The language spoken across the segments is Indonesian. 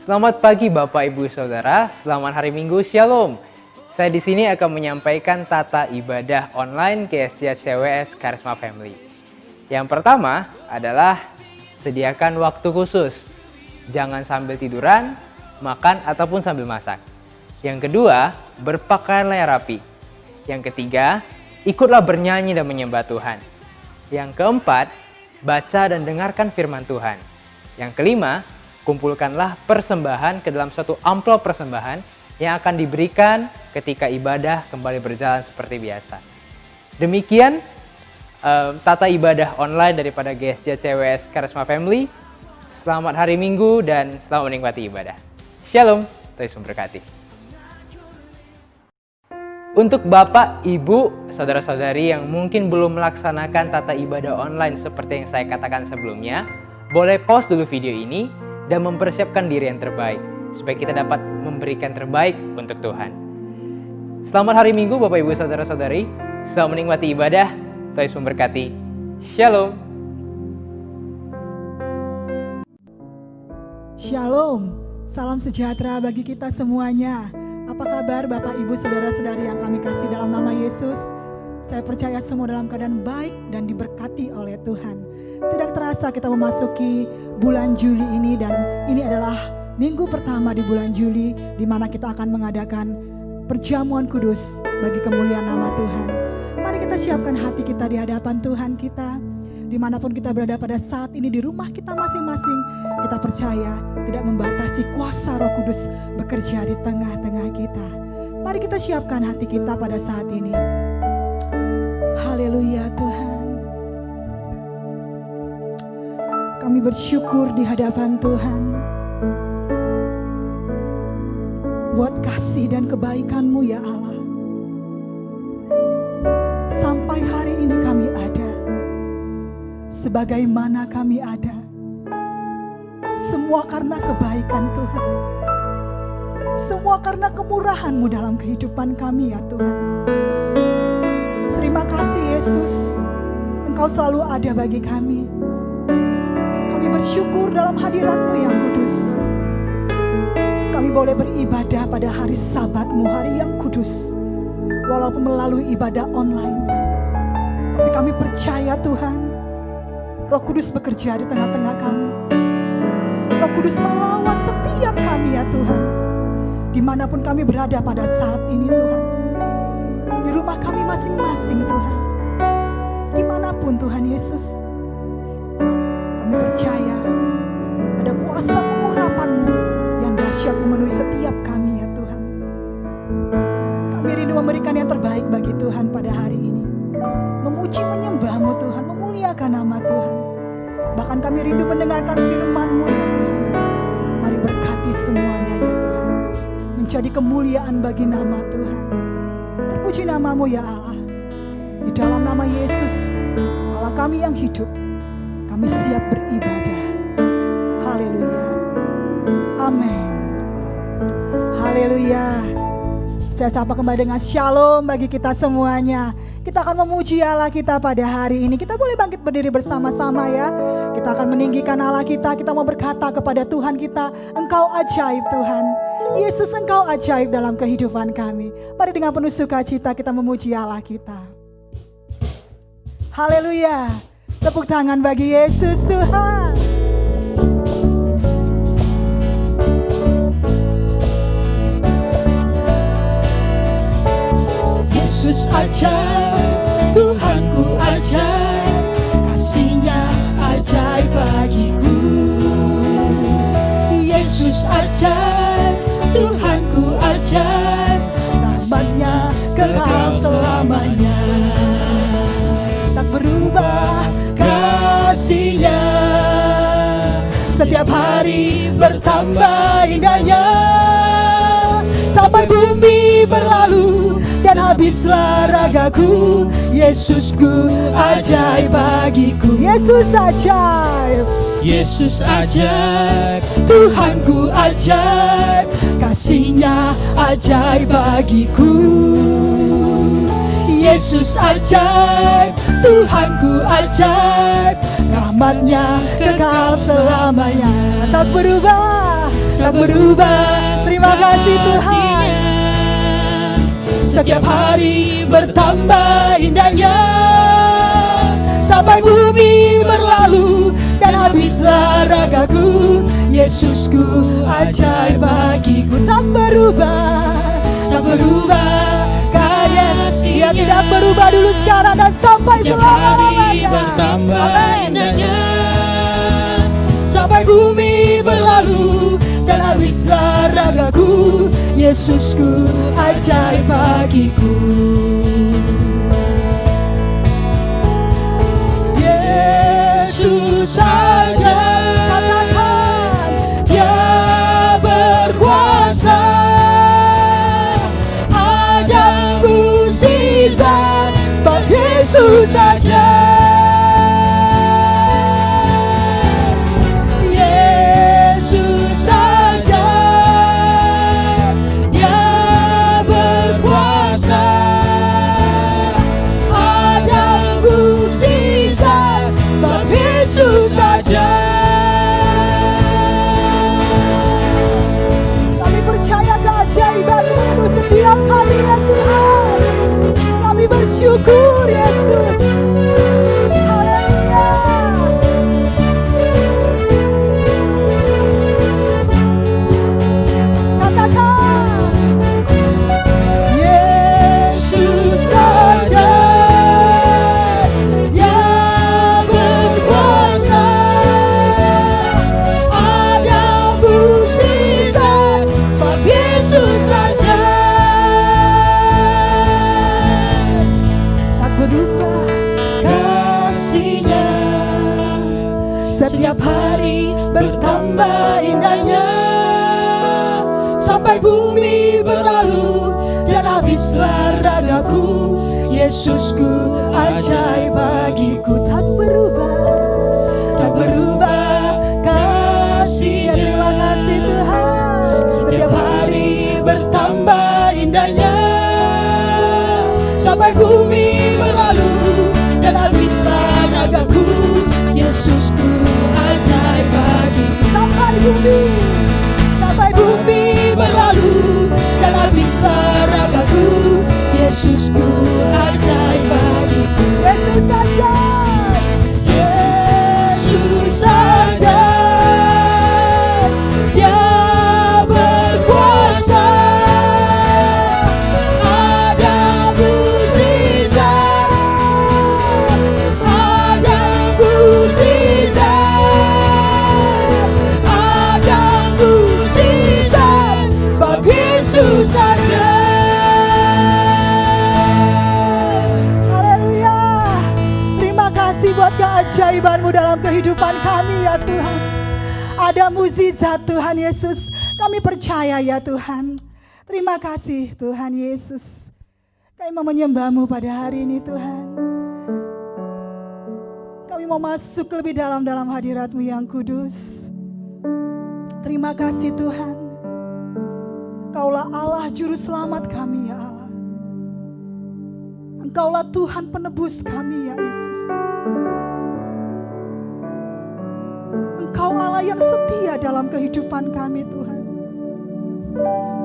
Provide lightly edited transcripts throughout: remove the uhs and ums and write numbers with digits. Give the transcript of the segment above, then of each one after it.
Selamat pagi Bapak Ibu Saudara, selamat hari Minggu, Shalom. Saya di sini akan menyampaikan tata ibadah online GSJ CWS Charisma Family. Yang pertama adalah sediakan waktu khusus. Jangan sambil tiduran, makan ataupun sambil masak. Yang kedua, berpakaianlah rapi. Yang ketiga, ikutlah bernyanyi dan menyembah Tuhan. Yang keempat, baca dan dengarkan firman Tuhan. Yang kelima, kumpulkanlah persembahan ke dalam suatu amplop persembahan yang akan diberikan ketika ibadah kembali berjalan seperti biasa. Demikian tata ibadah online daripada GSJ CWS Charisma Family. Selamat hari Minggu dan selamat menikmati ibadah. Shalom, Tuhan memberkati. Untuk Bapak, Ibu, Saudara-saudari yang mungkin belum melaksanakan tata ibadah online seperti yang saya katakan sebelumnya, boleh pause dulu video ini dan mempersiapkan diri yang terbaik, supaya kita dapat memberikan terbaik untuk Tuhan. Selamat hari Minggu Bapak Ibu Saudara-saudari, selamat menikmati ibadah, Tuhan memberkati. Shalom. Shalom, salam sejahtera bagi kita semuanya. Apa kabar Bapak Ibu Saudara-saudari yang kami kasih dalam nama Yesus? Saya percaya semua dalam keadaan baik dan diberkati oleh Tuhan. Tidak terasa kita memasuki bulan Juli ini dan ini adalah minggu pertama di bulan Juli di mana kita akan mengadakan perjamuan kudus bagi kemuliaan nama Tuhan. Mari kita siapkan hati kita di hadapan Tuhan kita. Dimanapun kita berada pada saat ini di rumah kita masing-masing, kita percaya tidak membatasi kuasa Roh Kudus bekerja di tengah-tengah kita. Mari kita siapkan hati kita pada saat ini. Haleluya Tuhan. Kami bersyukur di hadapan Tuhan buat kasih dan kebaikan-Mu ya Allah. Sampai hari ini kami ada. Sebagaimana kami ada. Semua karena kebaikan Tuhan. Semua karena kemurahan-Mu dalam kehidupan kami ya Tuhan. Terima kasih Yesus, Engkau selalu ada bagi kami. Kami bersyukur dalam hadirat-Mu yang kudus. Kami boleh beribadah pada hari Sabat-Mu, hari yang kudus. Walaupun melalui ibadah online. Tapi kami percaya Tuhan, Roh Kudus bekerja di tengah-tengah kami. Roh Kudus melawat setiap kami ya Tuhan. Dimanapun kami berada pada saat ini Tuhan. Di rumah kami masing-masing Tuhan. Dimanapun Tuhan Yesus. Kami percaya ada kuasa pengurapan-Mu yang dahsyat memenuhi setiap kami ya Tuhan. Kami rindu memberikan yang terbaik bagi Tuhan pada hari ini. Memuji menyembah-Mu Tuhan, memuliakan nama Tuhan. Bahkan kami rindu mendengarkan firman-Mu ya Tuhan. Mari berkati semuanya ya Tuhan. Menjadi kemuliaan bagi nama Tuhan. Terpuji nama-Mu ya Allah. Di dalam nama Yesus, Allah kami yang hidup, kami siap beribadah. Haleluya. Amin. Haleluya. Saya sapa kembali dengan shalom bagi kita semuanya. Kita akan memuji Allah kita pada hari ini. Kita boleh bangkit berdiri bersama-sama ya. Kita akan meninggikan Allah kita. Kita mau berkata kepada Tuhan kita, Engkau ajaib Tuhan. Yesus Engkau ajaib dalam kehidupan kami. Mari dengan penuh sukacita kita memuji Allah kita. Haleluya. Tepuk tangan bagi Yesus Tuhan. Yesus ajaib, Tuhanku ajaib, kasih-Nya ajaib bagiku. Yesus ajaib, Tuhanku ajaib, kasih-Nya kekal selamanya. Tak berubah kasih-Nya, setiap hari bertambah indahnya. Sampai bumi berlalu dan habislah ragaku, Yesusku ajaib bagiku. Yesus ajaib, Yesus ajaib, Tuhanku ajaib, kasih-Nya ajaib bagiku. Yesus ajaib, Tuhanku ajaib, rahmat-Nya kekal selamanya. tak berubah tak berubah. Terima kasih Tuhan. kasih-Nya. Setiap hari bertambah indahnya, sampai bumi berlalu dan habislah ragaku. Yesusku ajaib bagiku, Tak berubah. tak berubah kasih-Nya. Dia tidak berubah dulu, sekarang dan sampai Setiap hari selama-lamanya. bertambah Amin. indahnya, sampai bumi berlalu dan habislah ragaku. Yesusku ajaib bagiku. Yesus ajaib, Katakan, Dia berkuasa. Ada mukjizat sebab Yesus saja. Yesus saja, Dia berkuasa. Ada mukjizat sebab Yesus saja. kami percaya keajaiban-Mu itu setiap kali ya Tuhan. Kami bersyukur Yesus. Haleluya. Katakan, Yesus saja, Dia berkuasa. Ada mukjizat sebab Yesus saja. tak berubah Kasih-Nya setiap hari bertambah indahnya, sampai bumi berlalu dan habislah ragaku. Yesusku ajaib bagiku, tak berubah. tak berubah kasih-Nya. Terima kasih Tuhan. Setiap hari bertambah indahnya, sampai bumi berlalu dan habislah ragaku. Yesusku ajaib bagiku. Sampai bumi, Sampai bumi berlalu dan habislah ragaku. Yesusku ajaib bagiku. Yesus saja. Yesus saja, Dia berkuasa. Ada mukjizat, ada mukjizat, ada mukjizat sebab Yesus saja. Haleluya. Terima kasih buat keajaiban-Mu dalam kehidupan kami ya Tuhan. Ada mukjizat Tuhan Yesus. Kami percaya ya Tuhan. Terima kasih Tuhan Yesus. Kami mau menyembah-Mu pada hari ini Tuhan. Kami mau masuk lebih dalam hadirat-Mu yang kudus. Terima kasih Tuhan. Engkaulah Allah juru selamat kami ya Allah. Engkaulah Tuhan penebus kami ya Yesus. Engkau Allah yang setia dalam kehidupan kami Tuhan.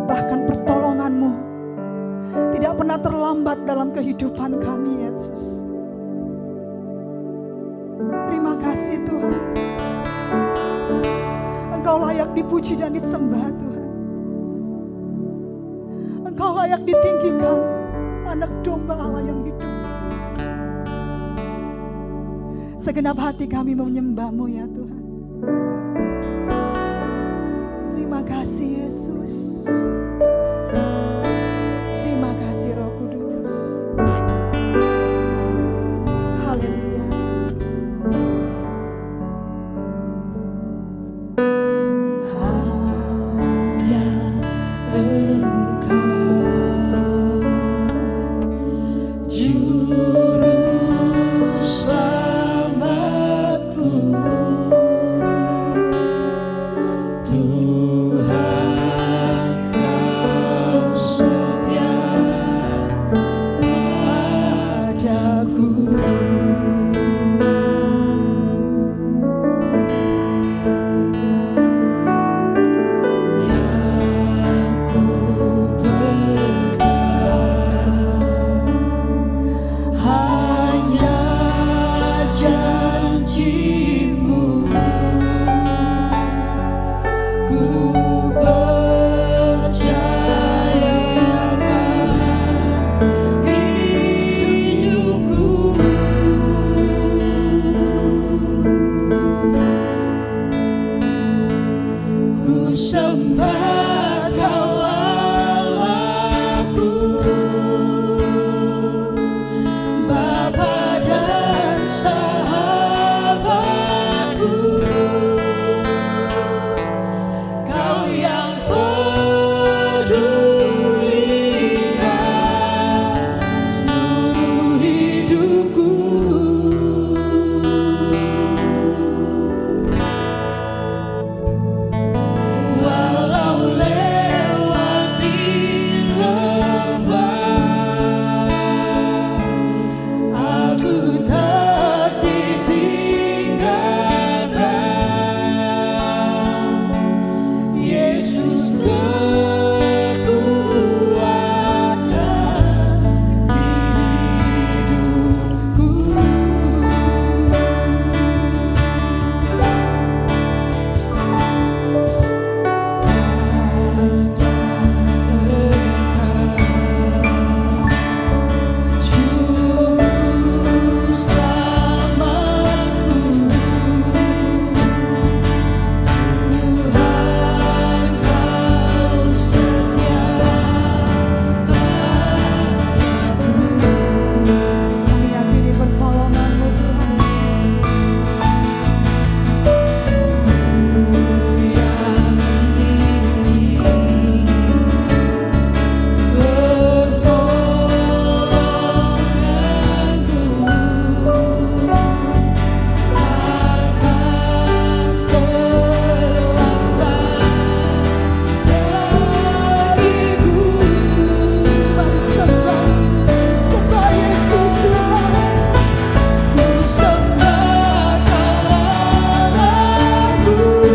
Bahkan pertolongan-Mu tidak pernah terlambat dalam kehidupan kami Yesus. Terima kasih Tuhan. Engkau layak dipuji dan disembah Tuhan. Engkau layak ditinggikan, anak domba Allah yang hidup. Segenap hati kami menyembah-Mu ya Tuhan. Terima kasih Yesus. Terima kasih Roh Kudus. Haleluya. Hanya Engkau, Juru Selamatku, Tuhan Kau setia padaku. sembah Kau Allahku, Bapa dan sahabatku, Kau yang pedulikan seluruh hidupku. Walau lewati lembah, aku tak ditinggalkan. Yesus kekuatan hidupku. Juru selamatku, Tuhan Kau setia padaku. Kami yakini pertolongan-Mu Tuhan. Mari sembah, sembah Yesus Tuhan. Ku sembah Kau Tuhan.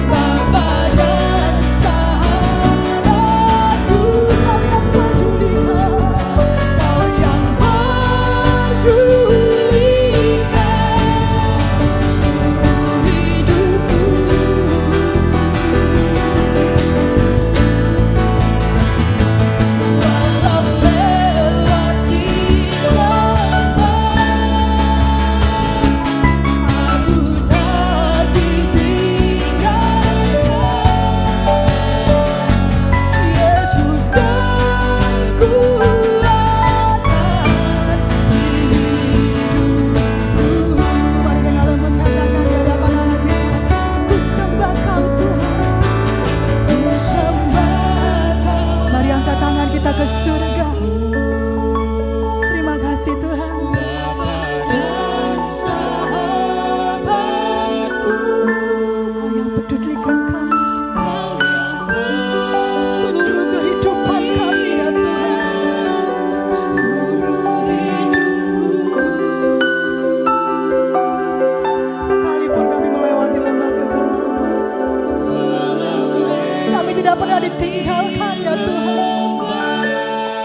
Bapa dan sahabatku, Kau yang pedulikan. Kau yang pedulikan seluruh hidupku. Walau lewati lembah, aku tak ditinggalkan. Yesus kekuatan hidupku. Mari dengan lembut katakan di hadapan Allah kita. Ku sembah Kau Tuhan. Ku sembah Kau. Mari angkat tangan kita ke surga. Terima kasih Tuhan. Bapa dan sahabatku, Kau yang pedulikan kami. Kau yang Seluruh kehidupan kami ya Tuhan. seluruh hidupku. Sekalipun kami melewati lembah kegelapan, Walau kami tidak pernah ditinggalkan ya Tuhan. lembah,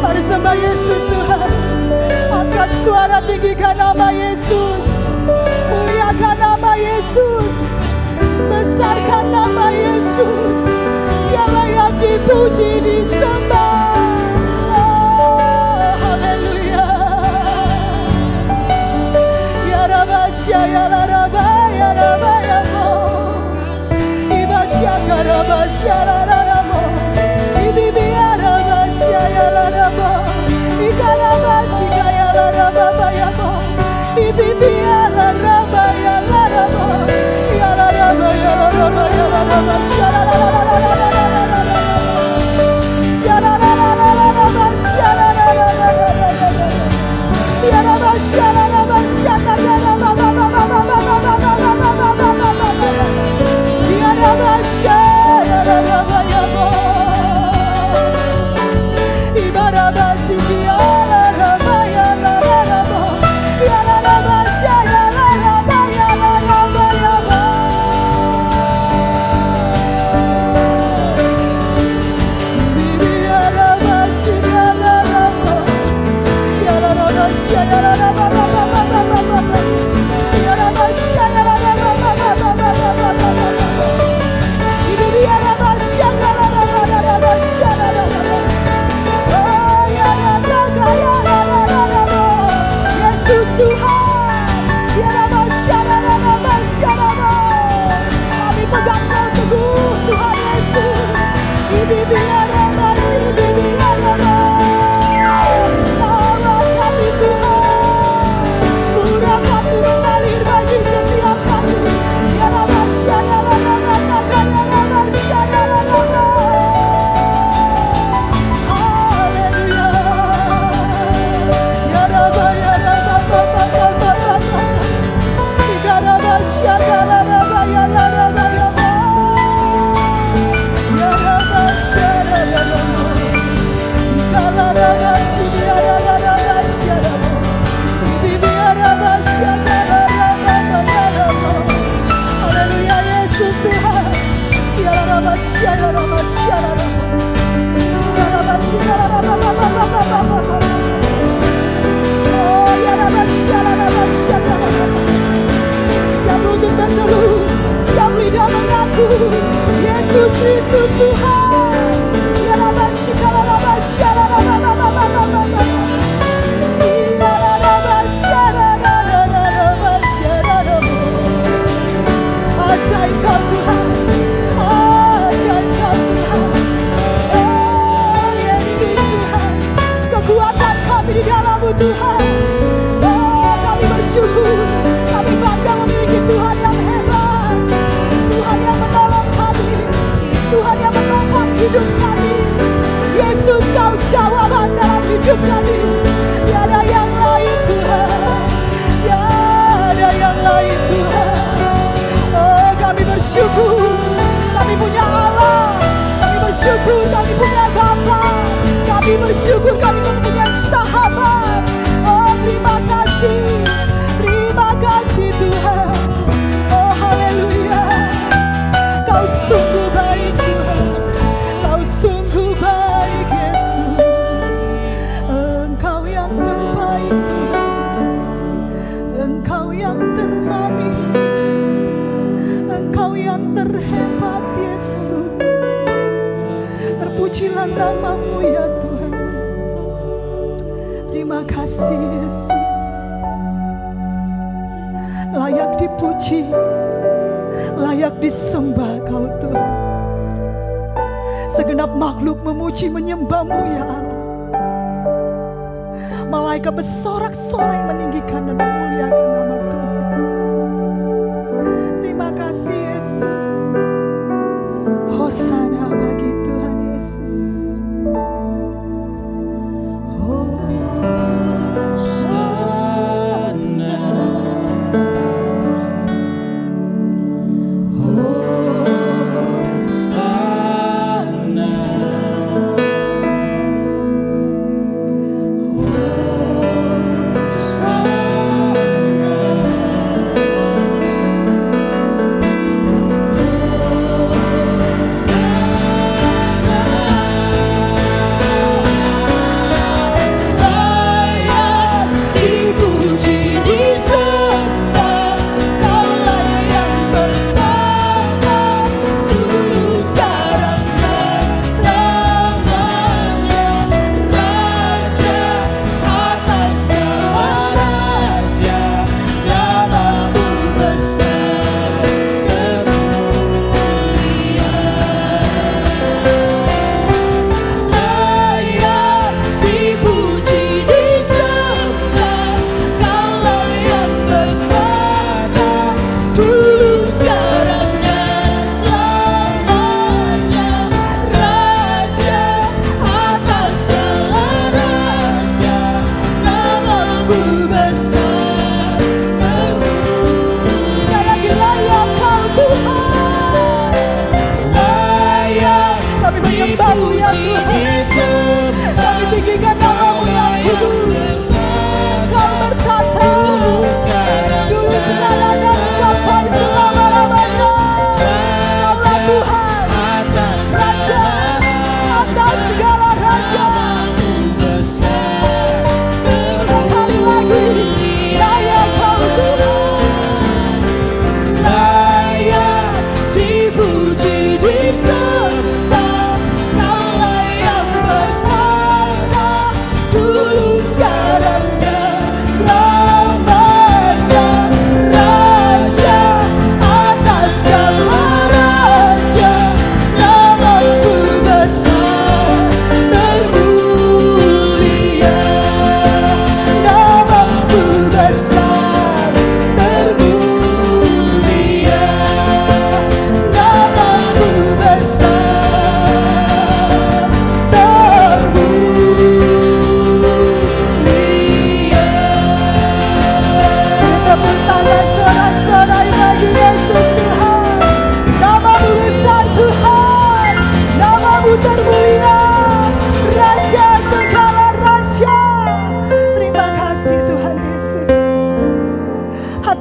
Mari sembah Yesus Tuhan. Angkat suara, tinggikan nama Yesus. Muliakan nama Yesus. Besarkan nama Yesus. Dia layak dipuji, disembah. Oh, haleluya. Ya Rabasya, ya Rabba, ya Rabba, ya Mo. Ibasya, Karabasya, Raramo. Ibibi, ya Rabasya, ya Raramo. Ikarabasya, ya Raraba, ya Mo. Ibibi, ya Raraba, ya Raramo. Ya Raraba, ya Raraba, ya Raraba. Siap untuk berteru, siap lidah mengaku Yesus Kristus Tuhan. Ajaib kau Tuhan, ajaib kau Tuhan. Oh Yesus Tuhan, kekuatan kami di dalam-Mu Tuhan. Oh kami bersyukur, kami bangga memiliki Tuhan yang hebat, Tuhan yang menolong kami, Tuhan yang menopang hidup kami. Yesus, kau jawaban dalam hidup kami. Tiada yang lain Tuhan, tiada yang lain Tuhan. Oh kami bersyukur, kami punya Allah, kami bersyukur kami punya Bapa, kami bersyukur kami mempunyai sahabat. Oh terima kasih Tuhan. Oh haleluya, kau sungguh baik Tuhan, kau sungguh baik Yesus. Engkau yang terbaik Tuhan, Engkau yang termanis, Engkau yang terhebat Yesus. Terpujilah nama-Mu ya Tuhan. Terima kasih Yesus. Layak dipuji, layak disembah Kau Tuhan. Segenap makhluk memuji menyembah-Mu ya Allah. Malaikat bersorak-sorai meninggikan dan memuliakan nama Tuhan. Terima kasih Yesus. Hosana bagi Tuhan Yesus. Hosana.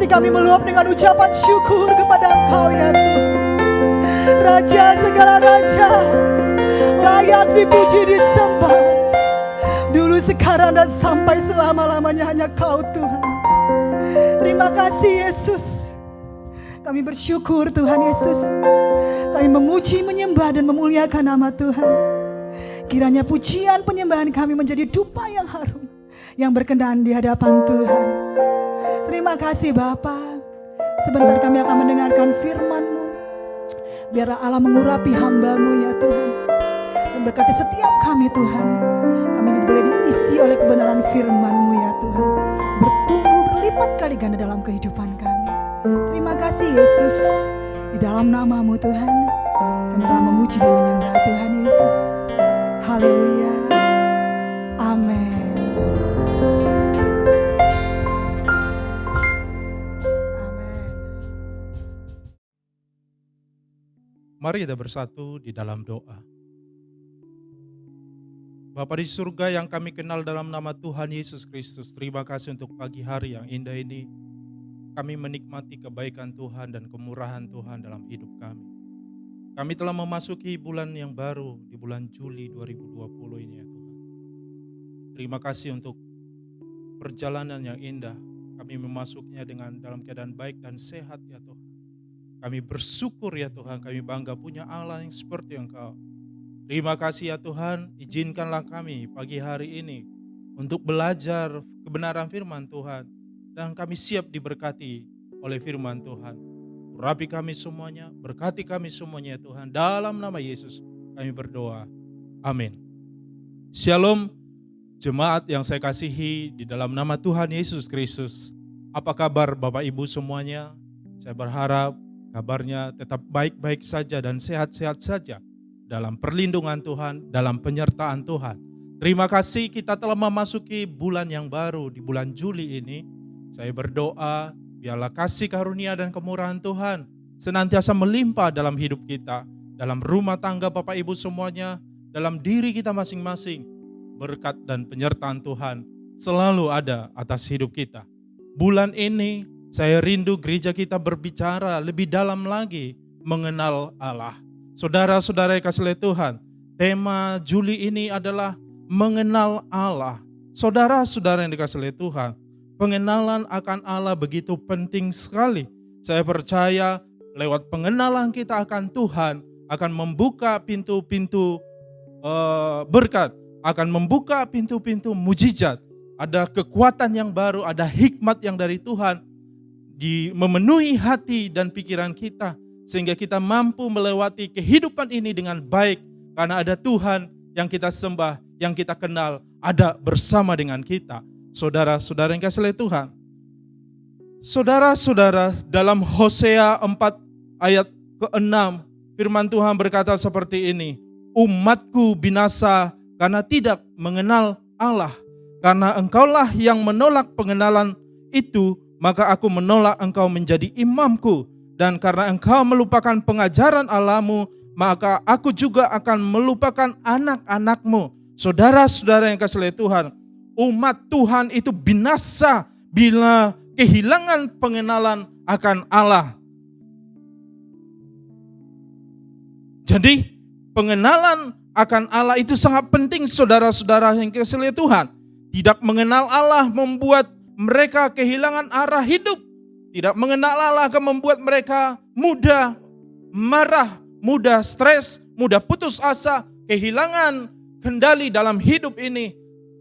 hati kami meluap dengan ucapan syukur kepada Engkau ya Tuhan. Raja segala raja, layak dipuji disembah. Dulu, sekarang, dan sampai selama-lamanya hanya Kau Tuhan. Terima kasih Yesus. Kami bersyukur Tuhan Yesus. Kami memuji, menyembah, dan memuliakan nama Tuhan. Kiranya pujian penyembahan kami menjadi dupa yang harum, yang berkenan di hadapan Tuhan. Terima kasih Bapa. Sebentar kami akan mendengarkan firman-Mu. Biarlah Allah mengurapi hamba-Mu ya Tuhan. Dan berkati setiap kami Tuhan. Kami ini boleh diisi oleh kebenaran firman-Mu ya Tuhan. Bertumbuh berlipat kali ganda dalam kehidupan kami. Terima kasih Yesus. Di dalam nama-Mu Tuhan, kami telah memuji dan menyembah Tuhan Yesus. Haleluya. Amin. Amin. Mari kita bersatu di dalam doa. Bapa di surga yang kami kenal dalam nama Tuhan Yesus Kristus, terima kasih untuk pagi hari yang indah ini. Kami menikmati kebaikan Tuhan dan kemurahan Tuhan dalam hidup kami. Kami telah memasuki bulan yang baru di bulan Juli 2020 ini ya Tuhan. Terima kasih untuk perjalanan yang indah. Kami memasuknya dalam keadaan baik dan sehat ya Tuhan. Kami bersyukur ya Tuhan, kami bangga punya Allah yang seperti Engkau. Terima kasih ya Tuhan, izinkanlah kami pagi hari ini untuk belajar kebenaran firman Tuhan. Dan kami siap diberkati oleh firman Tuhan. Urapi kami semuanya, berkati kami semuanya ya Tuhan. Dalam nama Yesus kami berdoa. Amin. Shalom jemaat yang saya kasihi di dalam nama Tuhan Yesus Kristus. Apa kabar Bapak Ibu semuanya? Saya berharap kabarnya tetap baik-baik saja dan sehat-sehat saja dalam perlindungan Tuhan, dalam penyertaan Tuhan. Terima kasih kita telah memasuki bulan yang baru di bulan Juli ini. Saya berdoa biarlah kasih karunia dan kemurahan Tuhan senantiasa melimpah dalam hidup kita, dalam rumah tangga Bapak Ibu semuanya, dalam diri kita masing-masing. Berkat dan penyertaan Tuhan selalu ada atas hidup kita. Bulan ini saya rindu gereja kita berbicara lebih dalam lagi mengenal Allah. Saudara-saudara yang kasih Tuhan, tema Juli ini adalah mengenal Allah. Saudara-saudara yang dikasihi Tuhan, pengenalan akan Allah begitu penting sekali. Saya percaya lewat pengenalan kita akan Tuhan akan membuka pintu-pintu berkat, akan membuka pintu-pintu mujizat. Ada kekuatan yang baru, ada hikmat yang dari Tuhan memenuhi hati dan pikiran kita, sehingga kita mampu melewati kehidupan ini dengan baik, karena ada Tuhan yang kita sembah, yang kita kenal, ada bersama dengan kita. Saudara-saudara yang kasih Tuhan, saudara-saudara, dalam Hosea 4 ayat ke-6, firman Tuhan berkata seperti ini, umatku binasa karena tidak mengenal Allah. Karena engkaulah yang menolak pengenalan itu, maka aku menolak engkau menjadi imamku. Dan karena engkau melupakan pengajaran Allahmu, maka aku juga akan melupakan anak-anakmu. Saudara-saudara yang kasih Tuhan, umat Tuhan itu binasa bila kehilangan pengenalan akan Allah. Jadi pengenalan akan Allah itu sangat penting, saudara-saudara yang kasih Tuhan. Tidak mengenal Allah membuat mereka kehilangan arah hidup. Tidak mengenal Allah akan membuat mereka mudah marah, mudah stres, mudah putus asa, kehilangan kendali dalam hidup ini.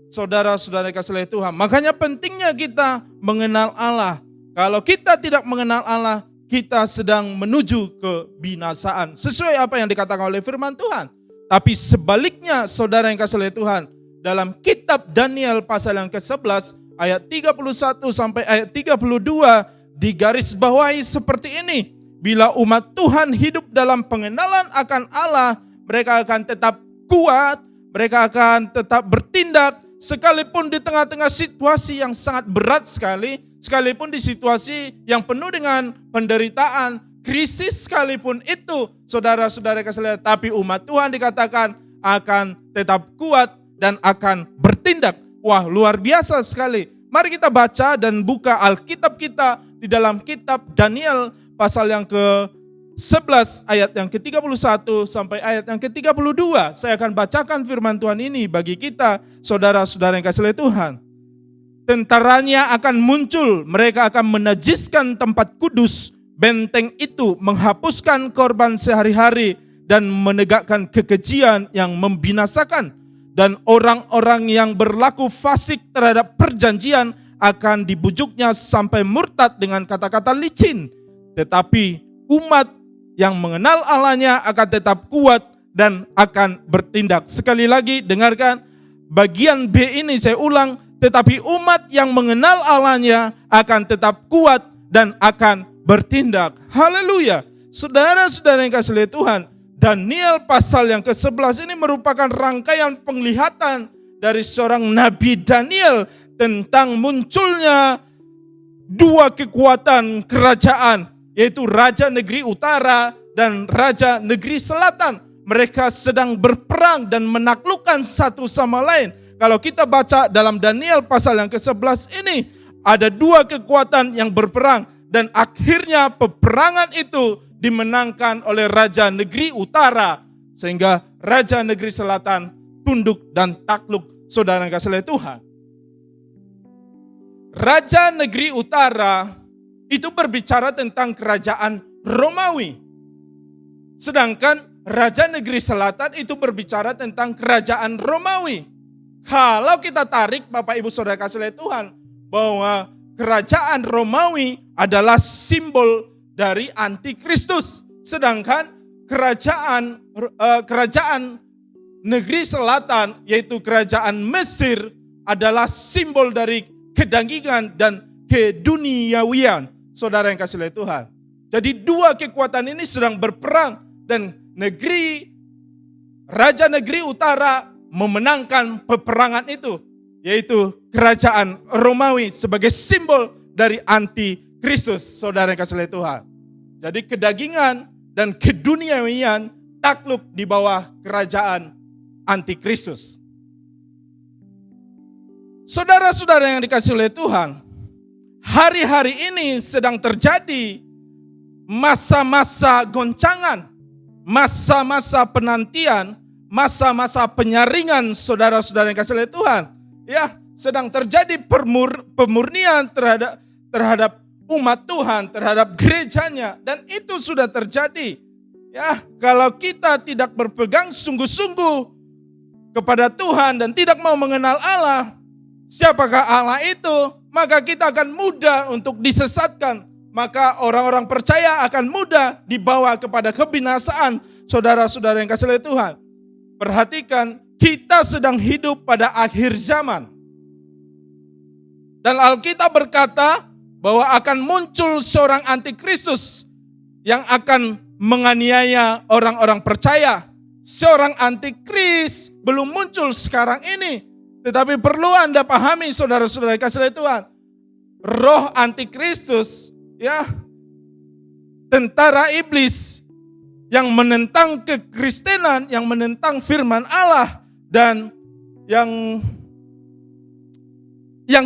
Saudara-saudara kasih Tuhan, makanya pentingnya kita mengenal Allah. Kalau kita tidak mengenal Allah, kita sedang menuju kebinasaan. Sesuai apa yang dikatakan oleh firman Tuhan. Tapi sebaliknya saudara yang kasih Tuhan, dalam kitab Daniel pasal yang ke-11 ayat 31 sampai ayat 32 digarisbawahi seperti ini. Bila umat Tuhan hidup dalam pengenalan akan Allah, mereka akan tetap kuat, mereka akan tetap bertindak, sekalipun di tengah-tengah situasi yang sangat berat sekali, sekalipun di situasi yang penuh dengan penderitaan, krisis sekalipun itu, saudara-saudara kasih lihat, tapi umat Tuhan dikatakan akan tetap kuat dan akan bertindak. Wah, luar biasa sekali. Mari kita baca dan buka Alkitab kita di dalam kitab Daniel pasal yang ke-11 ayat yang ke-31 sampai ayat yang ke-32. Saya akan bacakan firman Tuhan ini bagi kita, saudara-saudara yang kasih oleh Tuhan. Tentaranya akan muncul, mereka akan menajiskan tempat kudus, benteng itu menghapuskan korban sehari-hari dan menegakkan kekejian yang membinasakan. Dan orang-orang yang berlaku fasik terhadap perjanjian akan dibujuknya sampai murtad dengan kata-kata licin. Tetapi umat yang mengenal Allahnya akan tetap kuat dan akan bertindak. Sekali lagi dengarkan bagian B ini, saya ulang. Tetapi umat yang mengenal Allahnya akan tetap kuat dan akan bertindak. Haleluya. Saudara-saudara yang kasih oleh Tuhan, Daniel pasal yang ke-11 ini merupakan rangkaian penglihatan dari seorang Nabi Daniel tentang munculnya dua kekuatan kerajaan, yaitu Raja Negeri Utara dan Raja Negeri Selatan. Mereka sedang berperang dan menaklukkan satu sama lain. Kalau kita baca dalam Daniel pasal yang ke-11 ini, ada dua kekuatan yang berperang dan akhirnya peperangan itu dimenangkan oleh Raja Negeri Utara, sehingga Raja Negeri Selatan tunduk dan takluk. Saudara yang kasih oleh Tuhan, Raja Negeri Utara itu berbicara tentang kerajaan Romawi, sedangkan Raja Negeri Selatan itu berbicara tentang kerajaan Romawi. Kalau kita tarik Bapak Ibu Saudara kasih oleh Tuhan, bahwa kerajaan Romawi adalah simbol dari antikristus, sedangkan kerajaan negeri selatan yaitu kerajaan Mesir adalah simbol dari kedagingan dan keduniawian. Saudara yang kasih oleh Tuhan, jadi dua kekuatan ini sedang berperang dan Raja Negeri Utara memenangkan peperangan itu, yaitu kerajaan Romawi sebagai simbol dari antikristus. Saudara yang kasih oleh Tuhan, jadi kedagingan dan keduniawian takluk di bawah kerajaan antikristus. Saudara-saudara yang dikasih oleh Tuhan, hari-hari ini sedang terjadi masa-masa goncangan, masa-masa penantian, masa-masa penyaringan. Saudara-saudara yang dikasih oleh Tuhan, ya, sedang terjadi pemurnian terhadap umat Tuhan, terhadap gerejanya, dan itu sudah terjadi. Ya, kalau kita tidak berpegang sungguh-sungguh kepada Tuhan dan tidak mau mengenal Allah, siapakah Allah itu, maka kita akan mudah untuk disesatkan. Maka orang-orang percaya akan mudah dibawa kepada kebinasaan. Saudara-saudara yang kasih oleh Tuhan, perhatikan, kita sedang hidup pada akhir zaman. Dan Alkitab berkata bahwa akan muncul seorang antikristus yang akan menganiaya orang-orang percaya. Seorang antikris belum muncul sekarang ini, tetapi perlu Anda pahami, saudara-saudara kasih oleh Tuhan, roh antikristus, ya, tentara iblis yang menentang kekristenan, yang menentang firman Allah, dan yang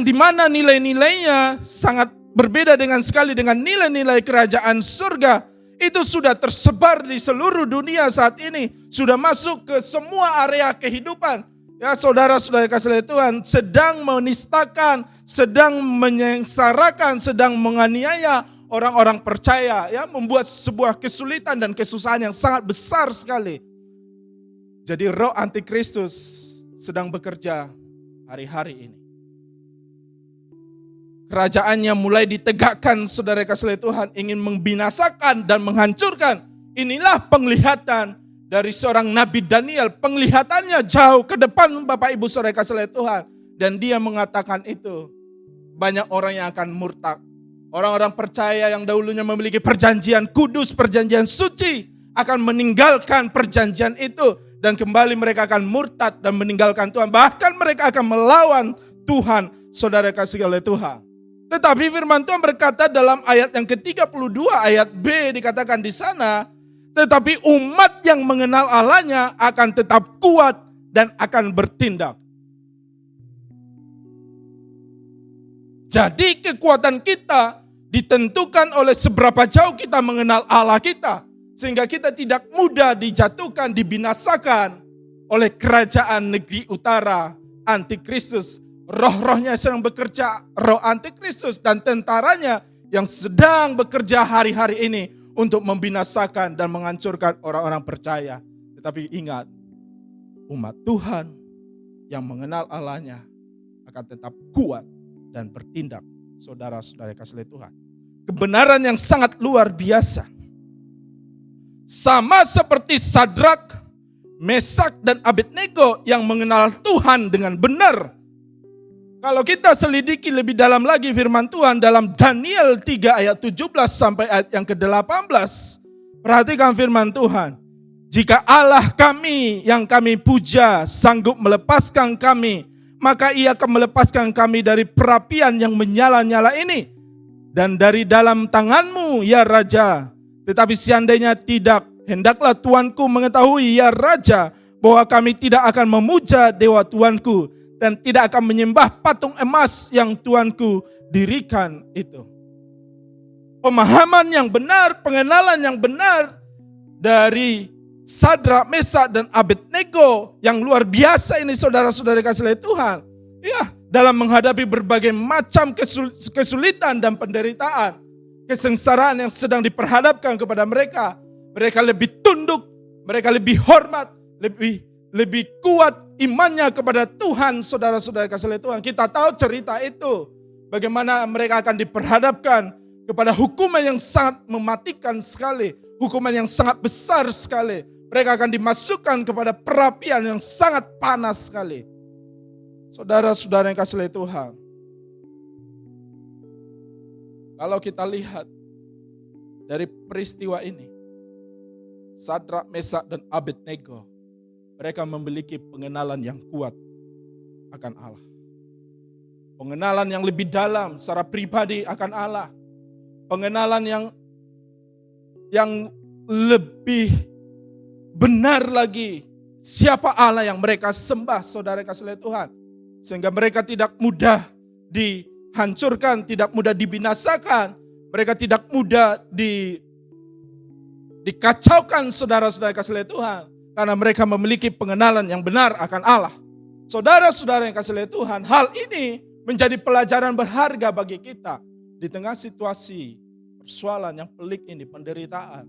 dimana nilai-nilainya sangat berbeda sekali dengan nilai-nilai kerajaan surga. Itu sudah tersebar di seluruh dunia saat ini, sudah masuk ke semua area kehidupan. Ya, saudara-saudara kasih oleh Tuhan, sedang menistakan, sedang menyengsarakan, sedang menganiaya orang-orang percaya, ya, membuat sebuah kesulitan dan kesusahan yang sangat besar sekali. Jadi roh antikristus sedang bekerja hari-hari ini. Kerajaannya mulai ditegakkan, saudara kasih oleh Tuhan, ingin membinasakan dan menghancurkan. Inilah penglihatan dari seorang Nabi Daniel. Penglihatannya jauh ke depan, Bapak Ibu saudara kasih oleh Tuhan. Dan dia mengatakan itu, banyak orang yang akan murtad. Orang-orang percaya yang dahulunya memiliki perjanjian kudus, perjanjian suci, akan meninggalkan perjanjian itu. Dan kembali mereka akan murtad dan meninggalkan Tuhan. Bahkan mereka akan melawan Tuhan, saudara kasih oleh Tuhan. Tetapi firman Tuhan berkata dalam ayat yang ke-32, ayat B dikatakan di sana, tetapi umat yang mengenal Allahnya akan tetap kuat dan akan bertindak. Jadi kekuatan kita ditentukan oleh seberapa jauh kita mengenal Allah kita. Sehingga kita tidak mudah dijatuhkan, dibinasakan oleh kerajaan negeri utara, antikristus. Roh-rohnya sedang bekerja, roh antikristus dan tentaranya yang sedang bekerja hari-hari ini untuk membinasakan dan menghancurkan orang-orang percaya. Tetapi ingat, umat Tuhan yang mengenal Allahnya akan tetap kuat dan bertindak. Saudara-saudara kasih Tuhan, kebenaran yang sangat luar biasa. Sama seperti Sadrak, Mesak dan Abednego yang mengenal Tuhan dengan benar. Kalau kita selidiki lebih dalam lagi firman Tuhan dalam Daniel 3 ayat 17 sampai ayat yang ke-18. Perhatikan firman Tuhan. Jika Allah kami yang kami puja sanggup melepaskan kami, maka ia akan melepaskan kami dari perapian yang menyala-nyala ini. Dan dari dalam tanganmu ya Raja. Tetapi seandainya tidak, hendaklah Tuanku mengetahui ya Raja, bahwa kami tidak akan memuja dewa Tuanku dan tidak akan menyembah patung emas yang Tuanku dirikan itu. Pemahaman yang benar, pengenalan yang benar dari Sadrak, Mesak dan Abednego yang luar biasa ini saudara-saudara kasih Tuhan. Ya, dalam menghadapi berbagai macam kesulitan dan penderitaan, kesengsaraan yang sedang diperhadapkan kepada mereka. Mereka lebih tunduk, mereka lebih hormat, lebih kuat imannya kepada Tuhan, saudara-saudara kasih Tuhan. Kita tahu cerita itu, bagaimana mereka akan diperhadapkan kepada hukuman yang sangat mematikan sekali, hukuman yang sangat besar sekali. Mereka akan dimasukkan kepada perapian yang sangat panas sekali. Saudara-saudara yang kasih Tuhan, kalau kita lihat dari peristiwa ini, Sadrak, Mesak dan Abednego, mereka memiliki pengenalan yang kuat akan Allah. Pengenalan yang lebih dalam secara pribadi akan Allah. Pengenalan yang lebih benar lagi siapa Allah yang mereka sembah, saudara kasih Tuhan. Sehingga mereka tidak mudah dihancurkan, tidak mudah dibinasakan. Mereka tidak mudah dikacaukan, saudara-saudara kasih Tuhan. Karena mereka memiliki pengenalan yang benar akan Allah. Saudara-saudara yang kasih Tuhan, hal ini menjadi pelajaran berharga bagi kita. Di tengah situasi persoalan yang pelik ini, penderitaan,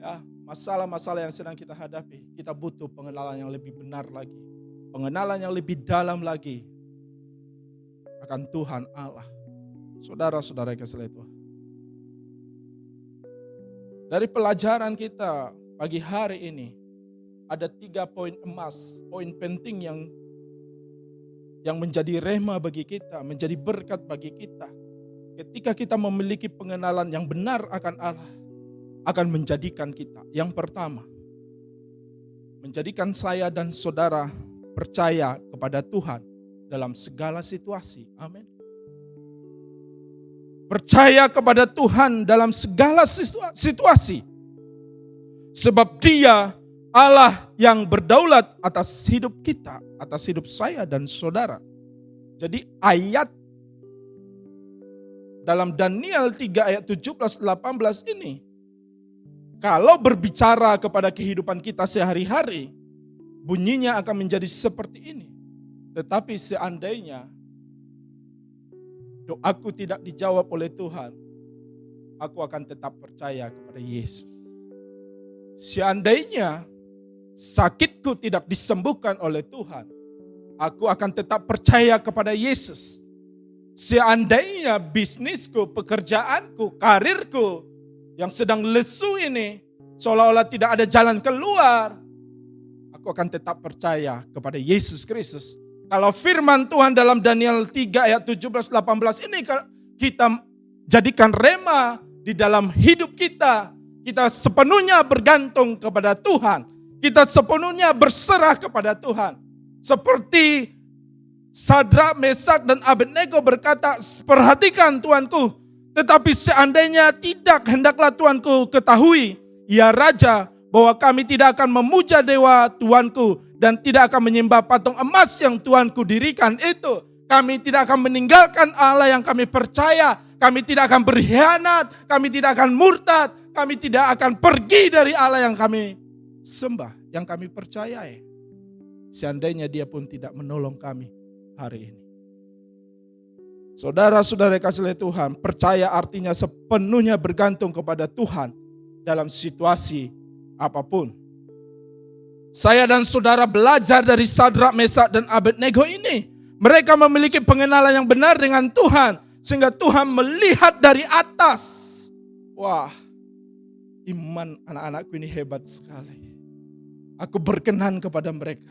ya, masalah-masalah yang sedang kita hadapi, kita butuh pengenalan yang lebih benar lagi. Pengenalan yang lebih dalam lagi akan Tuhan Allah. Saudara-saudara yang kasih Tuhan. Dari pelajaran kita pagi hari ini, ada 3 poin emas, poin penting yang menjadi rema bagi kita, menjadi berkat bagi kita. Ketika kita memiliki pengenalan yang benar akan Allah, akan menjadikan kita. Yang pertama, menjadikan saya dan saudara percaya kepada Tuhan dalam segala situasi. Amin. Percaya kepada Tuhan dalam segala situasi. Sebab Dia Allah yang berdaulat atas hidup kita, atas hidup saya dan saudara. Jadi ayat dalam Daniel 3 ayat 17-18 ini, kalau berbicara kepada kehidupan kita sehari-hari, bunyinya akan menjadi seperti ini. Tetapi seandainya doaku tidak dijawab oleh Tuhan, aku akan tetap percaya kepada Yesus. Seandainya sakitku tidak disembuhkan oleh Tuhan, aku akan tetap percaya kepada Yesus. Seandainya bisnisku, pekerjaanku, karirku yang sedang lesu ini seolah-olah tidak ada jalan keluar, aku akan tetap percaya kepada Yesus Kristus. Kalau firman Tuhan dalam Daniel 3 ayat 17-18 ini kita jadikan rema di dalam hidup kita, kita sepenuhnya bergantung kepada Tuhan. Kita sepenuhnya berserah kepada Tuhan. Seperti Sadrak, Mesak dan Abednego berkata, perhatikan Tuanku, tetapi seandainya tidak, hendaklah Tuanku ketahui, ya Raja, bahwa kami tidak akan memuja dewa Tuanku dan tidak akan menyembah patung emas yang Tuanku dirikan itu. Kami tidak akan meninggalkan Allah yang kami percaya. kami tidak akan berkhianat, kami tidak akan murtad, kami tidak akan pergi dari Allah yang kami sembah, yang kami percayai. Seandainya dia pun tidak menolong kami hari ini. Saudara-saudara kasih oleh Tuhan, percaya artinya sepenuhnya bergantung kepada Tuhan dalam situasi apapun. Saya dan saudara belajar dari Sadrak, Mesak, dan Abednego ini. Mereka memiliki pengenalan yang benar dengan Tuhan, sehingga Tuhan melihat dari atas. Wah, iman anak-anakku ini hebat sekali. Aku berkenan kepada mereka.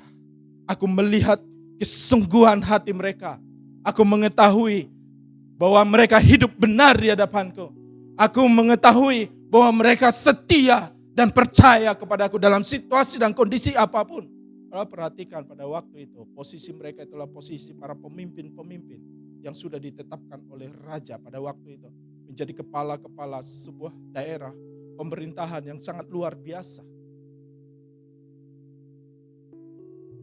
Aku melihat kesungguhan hati mereka. Aku mengetahui bahwa mereka hidup benar di hadapanku. Aku mengetahui bahwa mereka setia dan percaya kepadaku dalam situasi dan kondisi apapun. Kalau perhatikan pada waktu itu, posisi mereka itulah posisi para pemimpin-pemimpin yang sudah ditetapkan oleh raja pada waktu itu. Menjadi kepala-kepala sebuah daerah pemerintahan yang sangat luar biasa.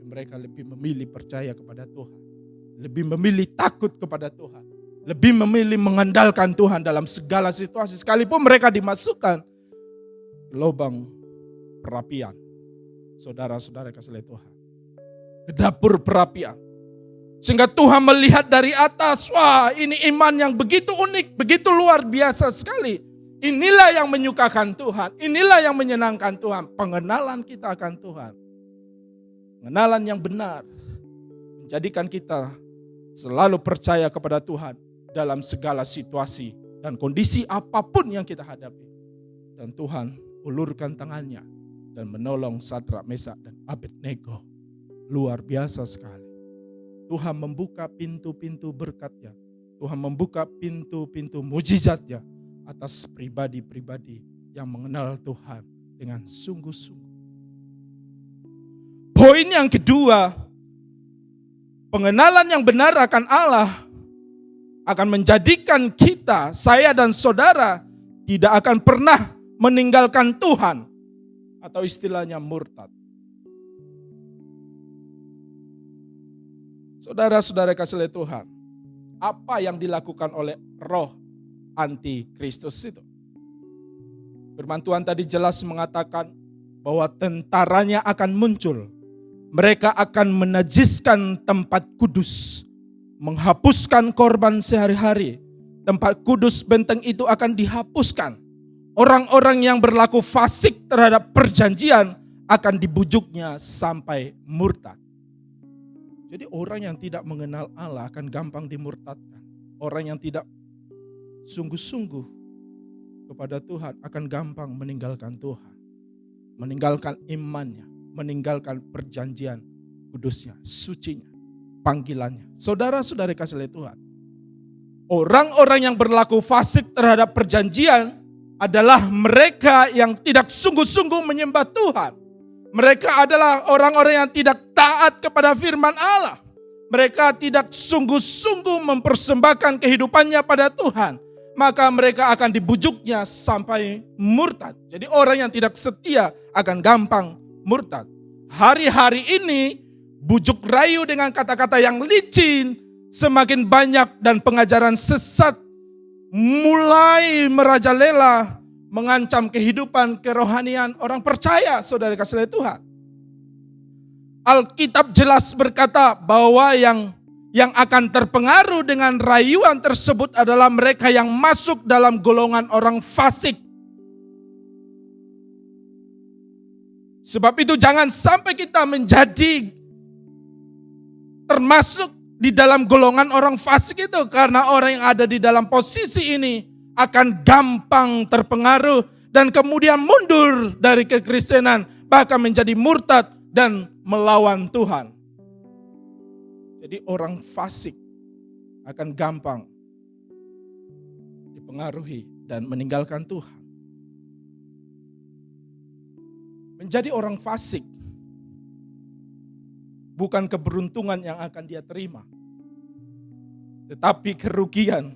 Mereka lebih memilih percaya kepada Tuhan. Lebih memilih takut kepada Tuhan. Lebih memilih mengandalkan Tuhan dalam segala situasi. Sekalipun mereka dimasukkan ke lubang perapian. Saudara-saudara kasih oleh Tuhan. Ke dapur perapian. Sehingga Tuhan melihat dari atas. Wah, ini iman yang begitu unik. Begitu luar biasa sekali. Inilah yang menyukakan Tuhan. Inilah yang menyenangkan Tuhan. Pengenalan kita akan Tuhan. Pengenalan yang benar. Menjadikan kita selalu percaya kepada Tuhan. Dalam segala situasi dan kondisi apapun yang kita hadapi. Dan Tuhan ulurkan tangannya. Dan menolong Sadrak, Mesak, dan Abednego. Luar biasa sekali. Tuhan membuka pintu-pintu berkat-Nya. Tuhan membuka pintu-pintu mujizat-Nya atas pribadi-pribadi yang mengenal Tuhan dengan sungguh-sungguh. Poin yang kedua, pengenalan yang benar akan Allah akan menjadikan kita, saya dan saudara, tidak akan pernah meninggalkan Tuhan. Atau istilahnya murtad. Saudara-saudara kasih oleh Tuhan, apa yang dilakukan oleh roh anti-Kristus itu? Firman Tuhan tadi jelas mengatakan bahwa tentaranya akan muncul. Mereka akan menajiskan tempat kudus, menghapuskan korban sehari-hari. Tempat kudus benteng itu akan dihapuskan. Orang-orang yang berlaku fasik terhadap perjanjian akan dibujuknya sampai murtad. Jadi orang yang tidak mengenal Allah akan gampang dimurtadkan. Orang yang tidak sungguh-sungguh kepada Tuhan akan gampang meninggalkan Tuhan. Meninggalkan imannya, meninggalkan perjanjian kudusnya, sucinya, panggilannya. Saudara-saudara kasih oleh Tuhan. Orang-orang yang berlaku fasik terhadap perjanjian adalah mereka yang tidak sungguh-sungguh menyembah Tuhan. Mereka adalah orang-orang yang tidak taat kepada firman Allah. Mereka tidak sungguh-sungguh mempersembahkan kehidupannya pada Tuhan. Maka mereka akan dibujuknya sampai murtad. Jadi orang yang tidak setia akan gampang murtad. Hari-hari ini bujuk rayu dengan kata-kata yang licin semakin banyak dan pengajaran sesat mulai merajalela mengancam kehidupan kerohanian orang percaya, saudara kasih oleh Tuhan. Alkitab jelas berkata bahwa yang akan terpengaruh dengan rayuan tersebut adalah mereka yang masuk dalam golongan orang fasik. Sebab itu jangan sampai kita menjadi termasuk di dalam golongan orang fasik itu, karena orang yang ada di dalam posisi ini akan gampang terpengaruh dan kemudian mundur dari kekristenan, bahkan menjadi murtad dan melawan Tuhan. Jadi orang fasik akan gampang dipengaruhi dan meninggalkan Tuhan. Menjadi orang fasik bukan keberuntungan yang akan dia terima, tetapi kerugian.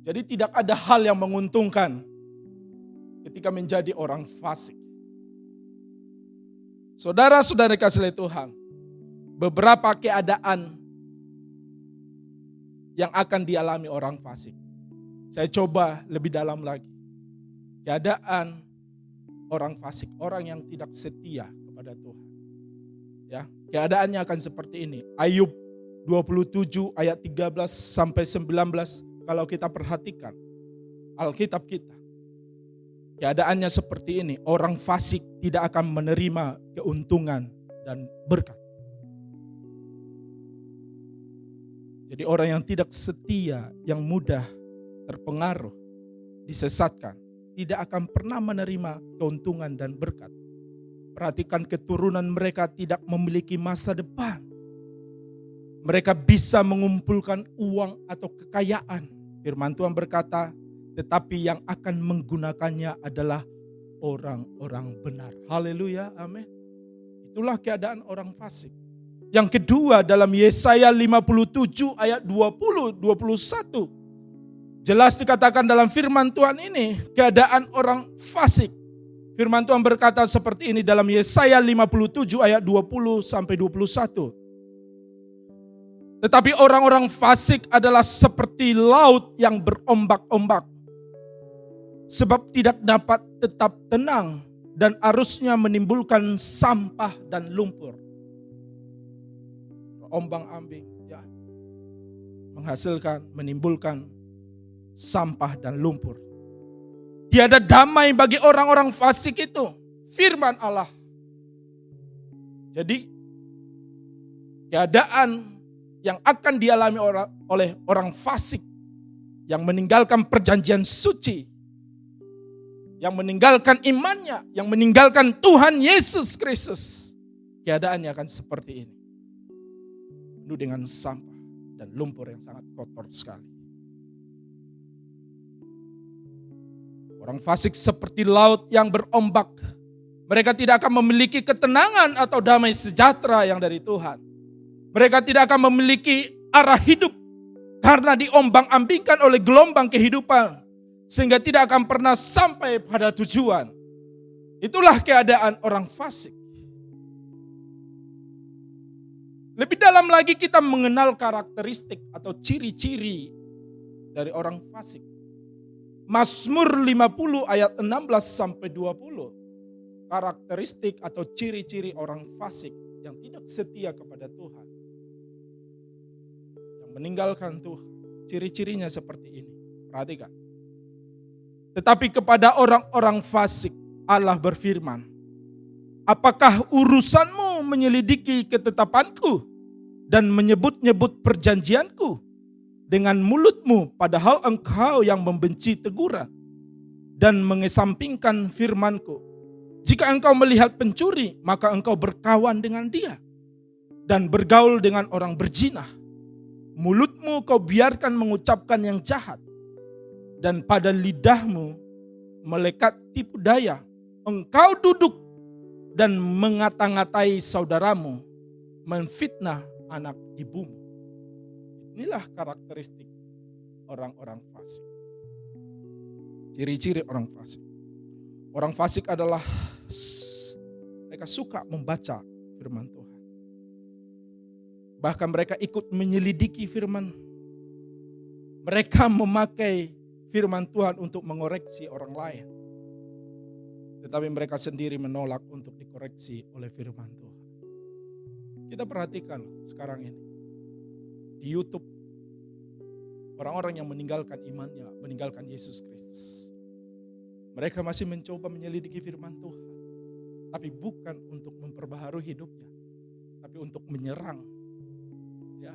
Jadi tidak ada hal yang menguntungkan ketika menjadi orang fasik. Saudara-saudara kasih oleh Tuhan, beberapa keadaan yang akan dialami orang fasik. Saya coba lebih dalam lagi. Keadaan orang fasik, orang yang tidak setia kepada Tuhan. Ya, keadaannya akan seperti ini. Ayub 27 ayat 13 sampai 19 kalau kita perhatikan Alkitab kita. Keadaannya seperti ini, orang fasik tidak akan menerima keuntungan dan berkat. Jadi orang yang tidak setia, yang mudah terpengaruh, disesatkan, tidak akan pernah menerima keuntungan dan berkat. Perhatikan keturunan mereka tidak memiliki masa depan. Mereka bisa mengumpulkan uang atau kekayaan. Firman Tuhan berkata, tetapi yang akan menggunakannya adalah orang-orang benar. Haleluya, amin. Itulah keadaan orang fasik. Yang kedua dalam Yesaya 57 ayat 20-21. Jelas dikatakan dalam firman Tuhan ini, keadaan orang fasik. Firman Tuhan berkata seperti ini dalam Yesaya 57 ayat 20-21. Tetapi orang-orang fasik adalah seperti laut yang berombak-ombak. Sebab tidak dapat tetap tenang dan arusnya menimbulkan sampah dan lumpur. Ombang-ambing, ya, menghasilkan, menimbulkan sampah dan lumpur. Tiada damai bagi orang-orang fasik itu. Firman Allah. Jadi keadaan yang akan dialami oleh orang fasik yang meninggalkan perjanjian suci, yang meninggalkan imannya, yang meninggalkan Tuhan Yesus Kristus, keadaannya akan seperti ini. Penuh dengan sampah dan lumpur yang sangat kotor sekali. Orang fasik seperti laut yang berombak. Mereka tidak akan memiliki ketenangan atau damai sejahtera yang dari Tuhan. Mereka tidak akan memiliki arah hidup karena diombang-ambingkan oleh gelombang kehidupan. Sehingga tidak akan pernah sampai pada tujuan. Itulah keadaan orang fasik. Lebih dalam lagi kita mengenal karakteristik atau ciri-ciri dari orang fasik. Mazmur 50 ayat 16 sampai 20. Karakteristik atau ciri-ciri orang fasik yang tidak setia kepada Tuhan. Yang meninggalkan Tuhan. Ciri-cirinya seperti ini. Perhatikan. Tetapi kepada orang-orang fasik Allah berfirman, apakah urusanmu menyelidiki ketetapanku dan menyebut-nyebut perjanjianku dengan mulutmu padahal engkau yang membenci teguran dan mengesampingkan firmanku. Jika engkau melihat pencuri maka engkau berkawan dengan dia dan bergaul dengan orang berzina. Mulutmu kau biarkan mengucapkan yang jahat. Dan pada lidahmu melekat tipu daya. Engkau duduk dan mengata-ngatai saudaramu, menfitnah anak ibumu. Inilah karakteristik orang-orang fasik. Ciri-ciri orang fasik. Orang fasik adalah mereka suka membaca firman Tuhan. Bahkan mereka ikut menyelidiki firman. Mereka memakai firman Tuhan untuk mengoreksi orang lain. Tetapi mereka sendiri menolak untuk dikoreksi oleh firman Tuhan. Kita perhatikan sekarang ini. Di YouTube, orang-orang yang meninggalkan imannya, meninggalkan Yesus Kristus. Mereka masih mencoba menyelidiki firman Tuhan. Tapi bukan untuk memperbaharui hidupnya. Tapi untuk menyerang. Ya,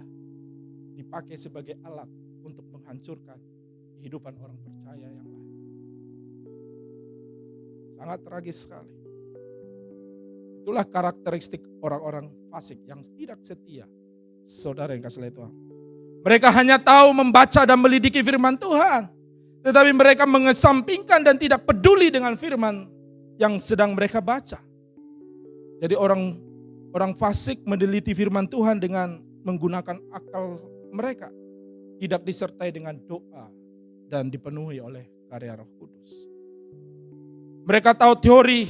dipakai sebagai alat untuk menghancurkan kehidupan orang percaya yang lain. Sangat tragis sekali. Itulah karakteristik orang-orang fasik yang tidak setia. Saudara yang kasih lihat Tuhan. Mereka hanya tahu membaca dan melidiki firman Tuhan. Tetapi mereka mengesampingkan dan tidak peduli dengan firman yang sedang mereka baca. Jadi orang fasik meneliti firman Tuhan dengan menggunakan akal mereka. Tidak disertai dengan doa dan dipenuhi oleh karya Roh Kudus. Mereka tahu teori,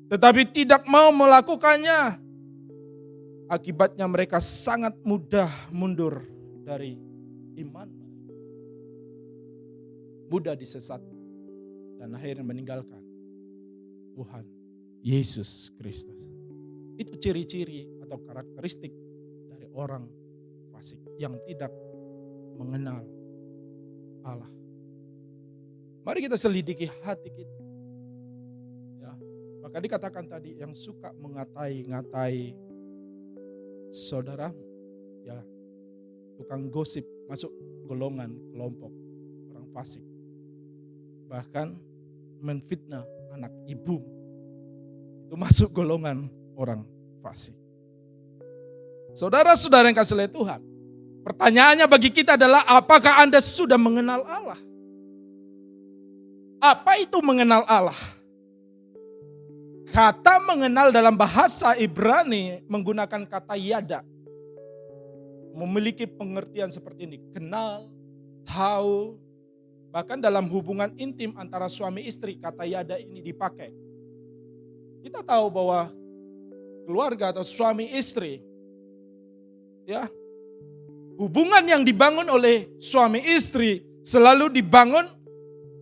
tetapi tidak mau melakukannya. Akibatnya mereka sangat mudah mundur dari iman. mudah disesatkan, dan akhirnya meninggalkan Tuhan Yesus Kristus. Itu ciri-ciri atau karakteristik dari orang fasik yang tidak mengenal Allah. Mari kita selidiki hati kita. Ya, maka dikatakan tadi yang suka mengatai-ngatai saudaramu, ya, tukang gosip masuk golongan kelompok orang fasik. Bahkan menfitnah anak ibu itu masuk golongan orang fasik. Saudara-saudara yang kasih oleh Tuhan, pertanyaannya bagi kita adalah apakah Anda sudah mengenal Allah? Apa itu mengenal Allah? Kata mengenal dalam bahasa Ibrani menggunakan kata yada. Memiliki pengertian seperti ini, kenal, tahu. Bahkan dalam hubungan intim antara suami istri, kata yada ini dipakai. Kita tahu bahwa keluarga atau suami istri, ya, hubungan yang dibangun oleh suami istri selalu dibangun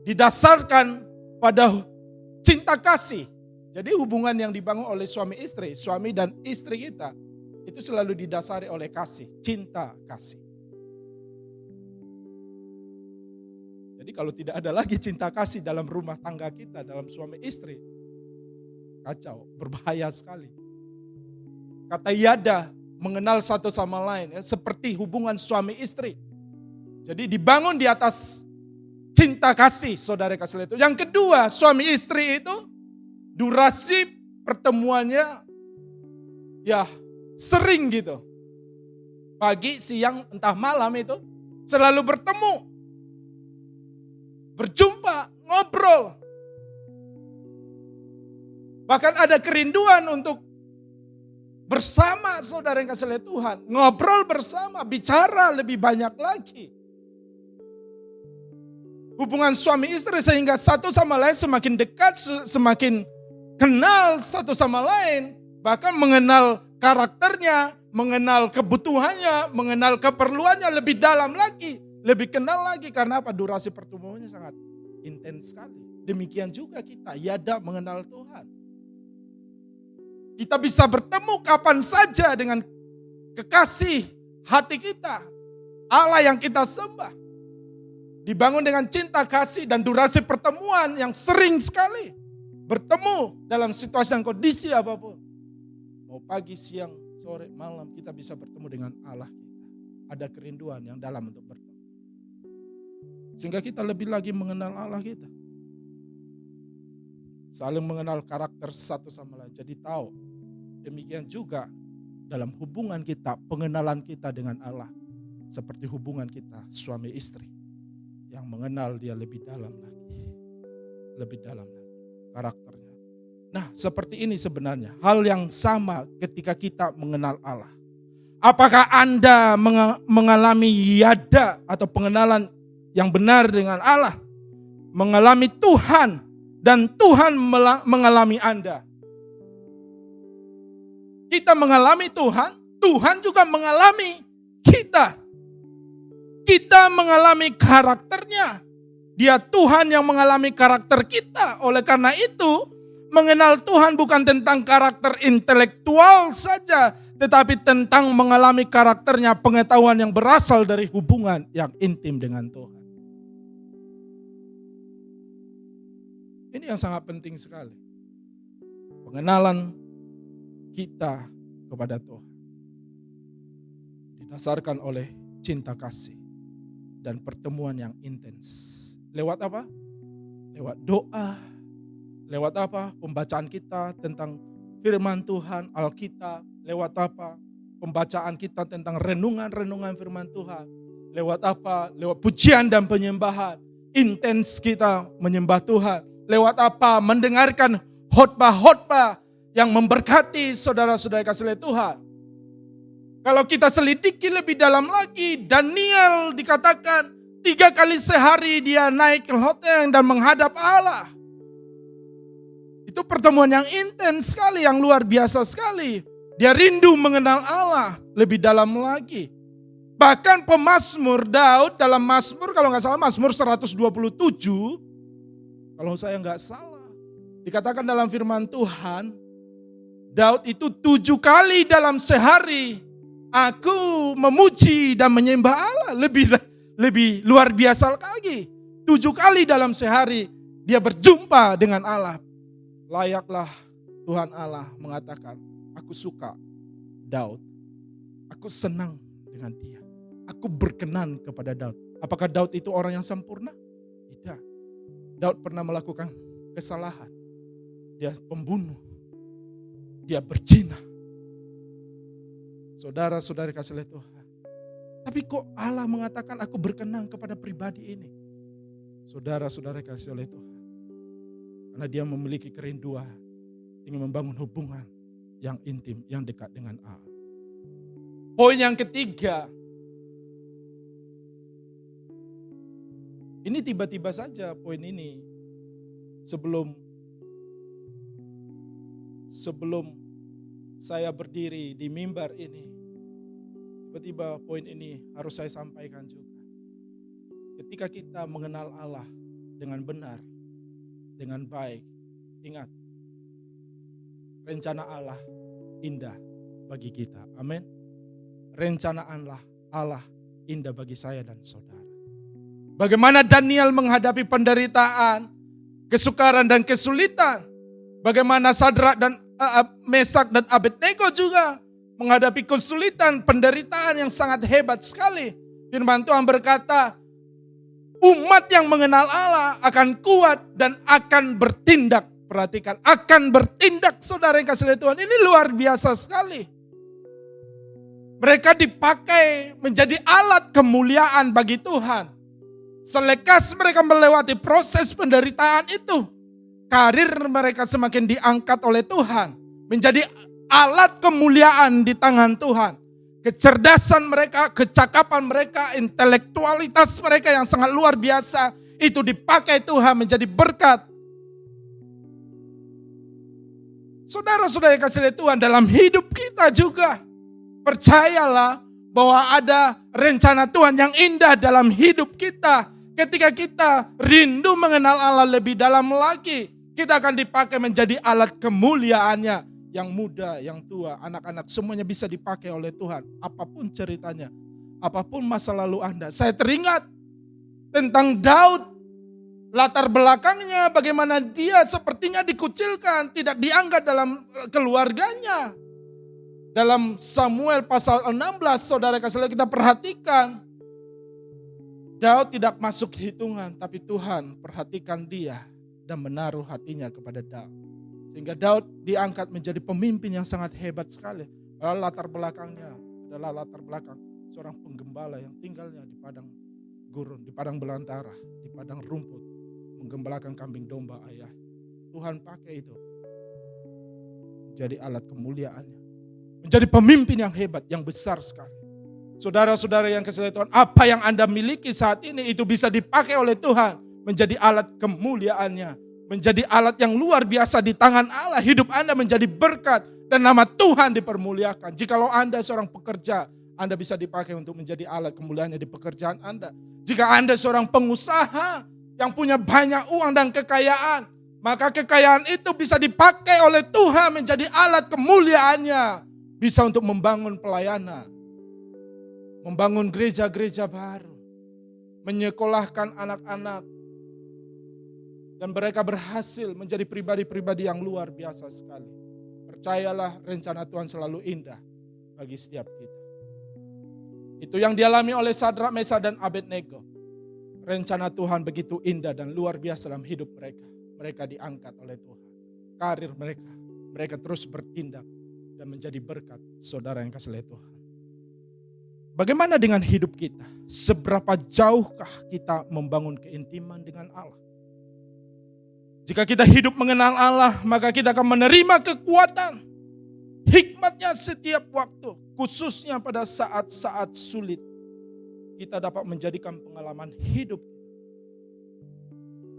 didasarkan pada cinta kasih. Jadi hubungan yang dibangun oleh suami istri, suami dan istri kita, itu selalu didasari oleh kasih, cinta kasih. Jadi kalau tidak ada lagi cinta kasih dalam rumah tangga kita, dalam suami istri, kacau, berbahaya sekali. Kata yada, mengenal satu sama lain, ya, seperti hubungan suami istri. Jadi dibangun di atas cinta kasih, saudara kasih itu. Yang kedua, suami istri itu durasi pertemuannya ya sering gitu. Pagi, siang, entah malam itu selalu bertemu. Berjumpa, ngobrol. Bahkan ada kerinduan untuk bersama saudara yang kasih oleh Tuhan. Ngobrol bersama, bicara lebih banyak lagi. Hubungan suami istri sehingga satu sama lain semakin dekat, semakin kenal satu sama lain. Bahkan mengenal karakternya, mengenal kebutuhannya, mengenal keperluannya lebih dalam lagi. Lebih kenal lagi karena apa? Durasi pertemuannya sangat intens sekali. Demikian juga kita, yada mengenal Tuhan. Kita bisa bertemu kapan saja dengan kekasih hati kita. Allah yang kita sembah. Dibangun dengan cinta kasih dan durasi pertemuan yang sering sekali. Bertemu dalam situasi dan kondisi apapun. Mau pagi, siang, sore, malam kita bisa bertemu dengan Allah kita. Ada kerinduan yang dalam untuk bertemu. Sehingga kita lebih lagi mengenal Allah kita. Saling mengenal karakter satu sama lain. Jadi tahu. Demikian juga dalam hubungan kita, pengenalan kita dengan Allah. Seperti hubungan kita suami istri. Yang mengenal dia lebih dalam lagi. Lebih dalam lagi karakternya. Nah, seperti ini sebenarnya. Hal yang sama ketika kita mengenal Allah. Apakah Anda mengalami yada atau pengenalan yang benar dengan Allah, mengalami Tuhan, dan Tuhan mengalami Anda? Kita mengalami Tuhan, Tuhan juga mengalami kita. Kita mengalami karakternya. Dia Tuhan yang mengalami karakter kita. Oleh karena itu, mengenal Tuhan bukan tentang karakter intelektual saja, tetapi tentang mengalami karakternya, pengetahuan yang berasal dari hubungan yang intim dengan Tuhan. Ini yang sangat penting sekali. Pengenalan kita kepada Tuhan didasarkan oleh cinta kasih dan pertemuan yang intens. Lewat apa? Lewat doa. Lewat apa? Pembacaan kita tentang firman Tuhan, Alkitab. Lewat apa? Pembacaan kita tentang renungan-renungan firman Tuhan. Lewat apa? Lewat pujian dan penyembahan. Intens kita menyembah Tuhan. Lewat apa? Mendengarkan khotbah-khotbah yang memberkati saudara-saudara kasih oleh Tuhan. Kalau kita selidiki lebih dalam lagi, Daniel dikatakan 3 kali sehari dia naik ke loteng dan menghadap Allah. Itu pertemuan yang intens sekali, yang luar biasa sekali. Dia rindu mengenal Allah lebih dalam lagi. Bahkan pemazmur Daud dalam Mazmur, kalau nggak salah Mazmur 127, kalau saya nggak salah, dikatakan dalam firman Tuhan, Daud itu 7 kali dalam sehari, aku memuji dan menyembah Allah. Lebih luar biasa lagi. 7 kali dalam sehari dia berjumpa dengan Allah. Layaklah Tuhan Allah mengatakan, aku suka Daud. Aku senang dengan dia. Aku berkenan kepada Daud. Apakah Daud itu orang yang sempurna? Tidak. Daud pernah melakukan kesalahan. Dia pembunuh. Dia berzina. Saudara-saudari kasih Tuhan. Tapi kok Allah mengatakan aku berkenan kepada pribadi ini? Saudara-saudari kasih Tuhan. Karena dia memiliki kerinduan. Ingin membangun hubungan yang intim, yang dekat dengan Allah. Poin yang ketiga. Ini tiba-tiba saja poin ini. Sebelum saya berdiri di mimbar ini. Tiba-tiba poin ini harus saya sampaikan juga. Ketika kita mengenal Allah dengan benar, dengan baik, ingat, rencana Allah indah bagi kita. Amin. Rencana Allah indah bagi saya dan saudara. Bagaimana Daniel menghadapi penderitaan, kesukaran dan kesulitan. Bagaimana Sadrak dan Mesak dan Abednego juga menghadapi kesulitan, penderitaan yang sangat hebat sekali. Firman Tuhan berkata, umat yang mengenal Allah akan kuat dan akan bertindak. Perhatikan, akan bertindak, saudara yang kasih Tuhan. Ini luar biasa sekali. Mereka dipakai menjadi alat kemuliaan bagi Tuhan. Selekas mereka melewati proses penderitaan itu, karir mereka semakin diangkat oleh Tuhan. Menjadi alat kemuliaan di tangan Tuhan. Kecerdasan mereka, kecakapan mereka, intelektualitas mereka yang sangat luar biasa, itu dipakai Tuhan menjadi berkat. Saudara-saudara yang kasih Tuhan, dalam hidup kita juga, percayalah bahwa ada rencana Tuhan yang indah dalam hidup kita. Ketika kita rindu mengenal Allah lebih dalam lagi, kita akan dipakai menjadi alat kemuliaannya. Yang muda, yang tua, anak-anak, semuanya bisa dipakai oleh Tuhan. Apapun ceritanya, apapun masa lalu Anda. Saya teringat tentang Daud. Latar belakangnya, bagaimana dia sepertinya dikucilkan, tidak dianggap dalam keluarganya. Dalam Samuel pasal 16, saudara kasih kita perhatikan. Daud tidak masuk hitungan, tapi Tuhan perhatikan dia dan menaruh hatinya kepada Daud. Sehingga Daud diangkat menjadi pemimpin yang sangat hebat sekali. Latar belakangnya adalah latar belakang seorang penggembala yang tinggalnya di padang gurun, di padang belantara, di padang rumput, menggembalakan kambing domba ayah. Tuhan pakai itu menjadi alat kemuliaannya. Menjadi pemimpin yang hebat, yang besar sekali. Saudara-saudara yang kasih Tuhan, apa yang Anda miliki saat ini itu bisa dipakai oleh Tuhan menjadi alat kemuliaannya. Menjadi alat yang luar biasa di tangan Allah. Hidup Anda menjadi berkat dan nama Tuhan dipermuliakan. Jikalau Anda seorang pekerja, Anda bisa dipakai untuk menjadi alat kemuliaannya di pekerjaan Anda. Jika Anda seorang pengusaha yang punya banyak uang dan kekayaan, maka kekayaan itu bisa dipakai oleh Tuhan menjadi alat kemuliaannya. Bisa untuk membangun pelayanan, membangun gereja-gereja baru, menyekolahkan anak-anak, dan mereka berhasil menjadi pribadi-pribadi yang luar biasa sekali. Percayalah, rencana Tuhan selalu indah bagi setiap kita. Itu yang dialami oleh Sadrak, Mesak dan Abednego. Rencana Tuhan begitu indah dan luar biasa dalam hidup mereka. Mereka diangkat oleh Tuhan. Karir mereka terus bertindak dan menjadi berkat, saudara yang kasih Tuhan. Bagaimana dengan hidup kita? Seberapa jauhkah kita membangun keintiman dengan Allah? Jika kita hidup mengenal Allah, maka kita akan menerima kekuatan, hikmatnya setiap waktu, khususnya pada saat-saat sulit. Kita dapat menjadikan pengalaman hidup,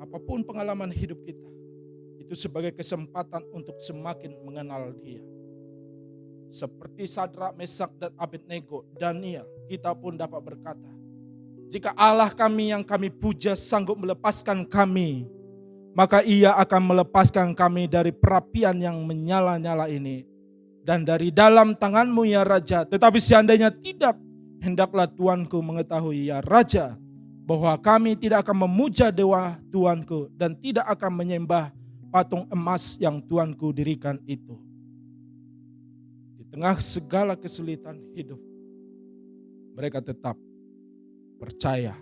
apapun pengalaman hidup kita, itu sebagai kesempatan untuk semakin mengenal Dia. Seperti Sadrak, Mesak dan Abednego, Daniel, kita pun dapat berkata, jika Allah kami yang kami puja sanggup melepaskan kami, maka Ia akan melepaskan kami dari perapian yang menyala-nyala ini. Dan dari dalam tangan-Mu ya Raja, tetapi seandainya tidak, hendaklah Tuanku mengetahui ya Raja, bahwa kami tidak akan memuja dewa Tuanku dan tidak akan menyembah patung emas yang Tuanku dirikan itu. Di tengah segala kesulitan hidup, mereka tetap percaya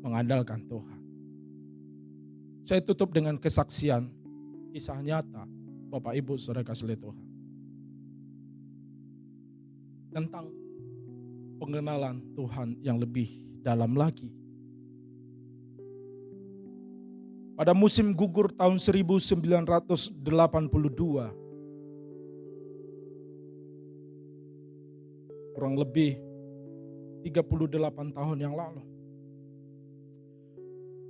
mengandalkan Tuhan. Saya tutup dengan kesaksian kisah nyata Bapak Ibu Saudara kasih Tuhan tentang pengenalan Tuhan yang lebih dalam lagi. Pada musim gugur tahun 1982, kurang lebih 38 tahun yang lalu,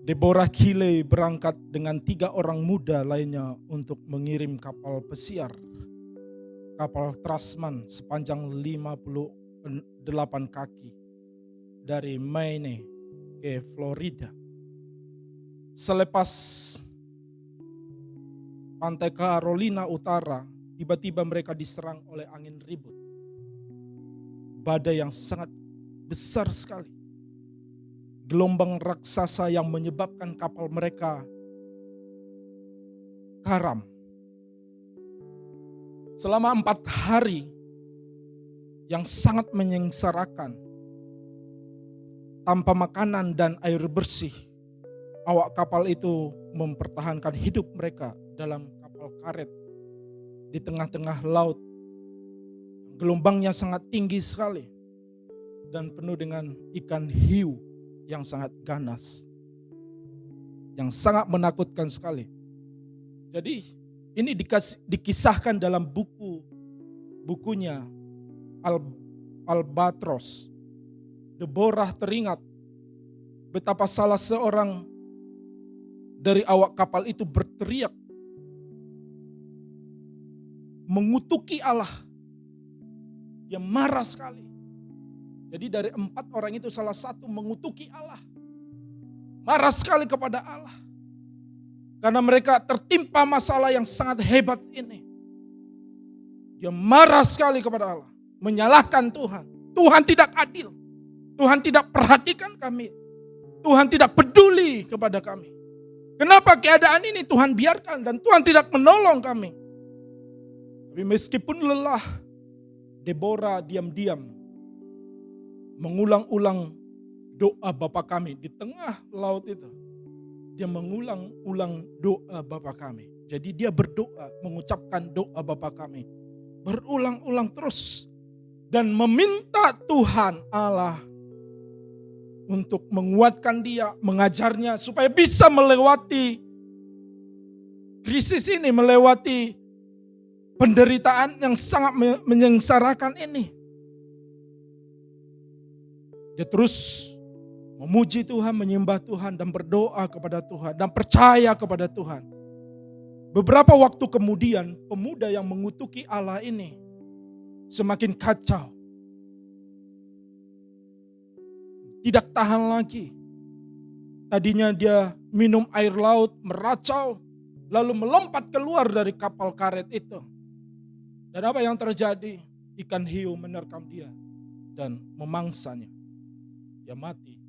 Deborah Kile berangkat dengan 3 orang muda lainnya untuk mengirim kapal pesiar, kapal Trasman sepanjang 58 kaki dari Maine ke Florida. Selepas pantai Carolina Utara, tiba-tiba mereka diserang oleh angin ribut. Badai yang sangat besar sekali. Gelombang raksasa yang menyebabkan kapal mereka karam. Selama 4 hari yang sangat menyengsarakan, tanpa makanan dan air bersih, awak kapal itu mempertahankan hidup mereka dalam kapal karet di tengah-tengah laut. Gelombangnya sangat tinggi sekali dan penuh dengan ikan hiu yang sangat ganas, yang sangat menakutkan sekali. Jadi ini dikisahkan dalam bukunya Albatros. Deborah teringat betapa salah seorang dari awak kapal itu berteriak mengutuki Allah. Dia marah sekali. Jadi dari 4 orang itu salah satu mengutuki Allah. Marah sekali kepada Allah. Karena mereka tertimpa masalah yang sangat hebat ini. Dia marah sekali kepada Allah. Menyalahkan Tuhan. Tuhan tidak adil. Tuhan tidak perhatikan kami. Tuhan tidak peduli kepada kami. Kenapa keadaan ini Tuhan biarkan dan Tuhan tidak menolong kami? Tapi meskipun lelah, Deborah diam-diam mengulang-ulang doa Bapa kami di tengah laut itu. Dia mengulang-ulang doa Bapa kami. Jadi dia berdoa, mengucapkan doa Bapa kami. Berulang-ulang terus. Dan meminta Tuhan Allah untuk menguatkan dia, mengajarnya supaya bisa melewati krisis ini, melewati penderitaan yang sangat menyengsarakan ini. Dia terus memuji Tuhan, menyembah Tuhan dan berdoa kepada Tuhan dan percaya kepada Tuhan. Beberapa waktu kemudian pemuda yang mengutuki Allah ini semakin kacau. Tidak tahan lagi. Tadinya dia minum air laut, meracau, lalu melompat keluar dari kapal karet itu. Dan apa yang terjadi? Ikan hiu menerkam dia dan memangsanya. Dia mati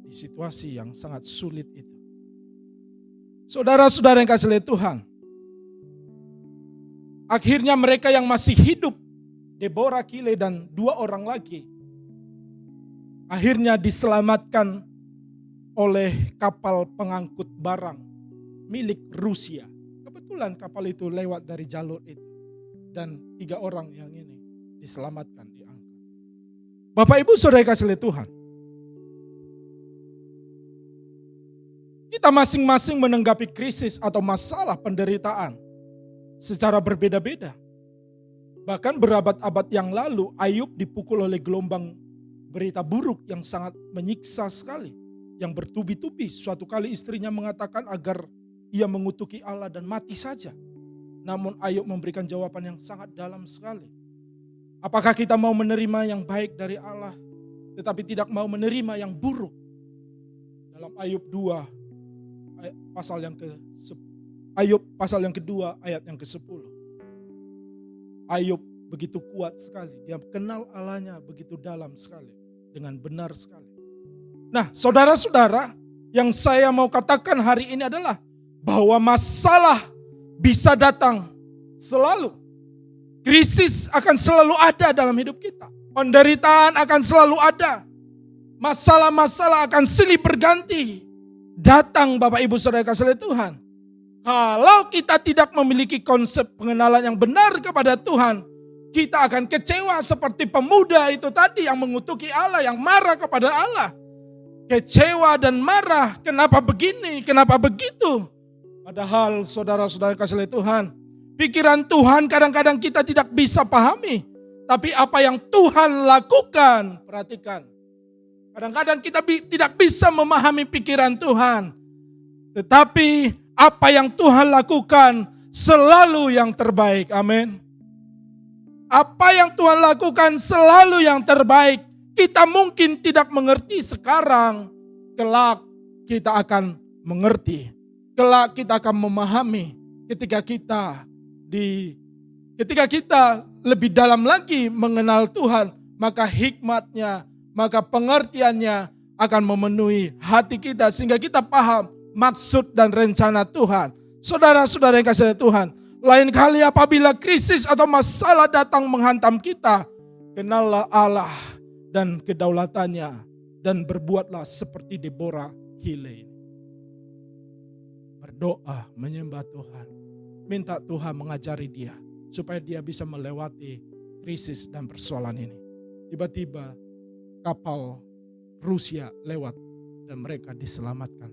di situasi yang sangat sulit itu. Saudara-saudara yang kasih lihat Tuhan, akhirnya mereka yang masih hidup, Deborah Kile dan 2 orang lagi, akhirnya diselamatkan oleh kapal pengangkut barang milik Rusia. Kebetulan kapal itu lewat dari jalur itu. Dan 3 orang yang ini diselamatkan, diangkat. Bapak Ibu Saudara kasih lihat Tuhan. Kita masing-masing menanggapi krisis atau masalah penderitaan secara berbeda-beda. Bahkan berabad-abad yang lalu Ayub dipukul oleh gelombang berita buruk yang sangat menyiksa sekali. Yang bertubi-tubi, suatu kali istrinya mengatakan agar ia mengutuki Allah dan mati saja. Namun Ayub memberikan jawaban yang sangat dalam sekali. Apakah kita mau menerima yang baik dari Allah, tetapi tidak mau menerima yang buruk? Dalam Ayub 2, Ayub pasal yang kedua ayat yang ke-10. Ayub begitu kuat sekali, dia kenal Allahnya begitu dalam sekali, dengan benar sekali. Nah, saudara-saudara, yang saya mau katakan hari ini adalah bahwa masalah bisa datang selalu. Krisis akan selalu ada dalam hidup kita. Penderitaan akan selalu ada. Masalah-masalah akan silih berganti datang, Bapak Ibu Saudara kasih oleh Tuhan. Kalau kita tidak memiliki konsep pengenalan yang benar kepada Tuhan, kita akan kecewa seperti pemuda itu tadi yang mengutuki Allah, yang marah kepada Allah. Kecewa dan marah, kenapa begini, kenapa begitu? Padahal saudara-saudara kasih oleh Tuhan, pikiran Tuhan kadang-kadang kita tidak bisa pahami. Tapi apa yang Tuhan lakukan, perhatikan. Kadang-kadang kita tidak bisa memahami pikiran Tuhan. Tetapi apa yang Tuhan lakukan selalu yang terbaik. Amin. Apa yang Tuhan lakukan selalu yang terbaik. Kita mungkin tidak mengerti sekarang. Kelak kita akan mengerti. Kelak kita akan memahami ketika kita lebih dalam lagi mengenal Tuhan, maka hikmatnya, maka pengertiannya akan memenuhi hati kita sehingga kita paham maksud dan rencana Tuhan. Saudara-saudara yang kasih Tuhan, lain kali apabila krisis atau masalah datang menghantam kita, kenallah Allah dan kedaulatannya dan berbuatlah seperti Deborah Hile. Berdoa, menyembah Tuhan, minta Tuhan mengajari dia supaya dia bisa melewati krisis dan persoalan ini. Tiba-tiba kapal Rusia lewat dan mereka diselamatkan.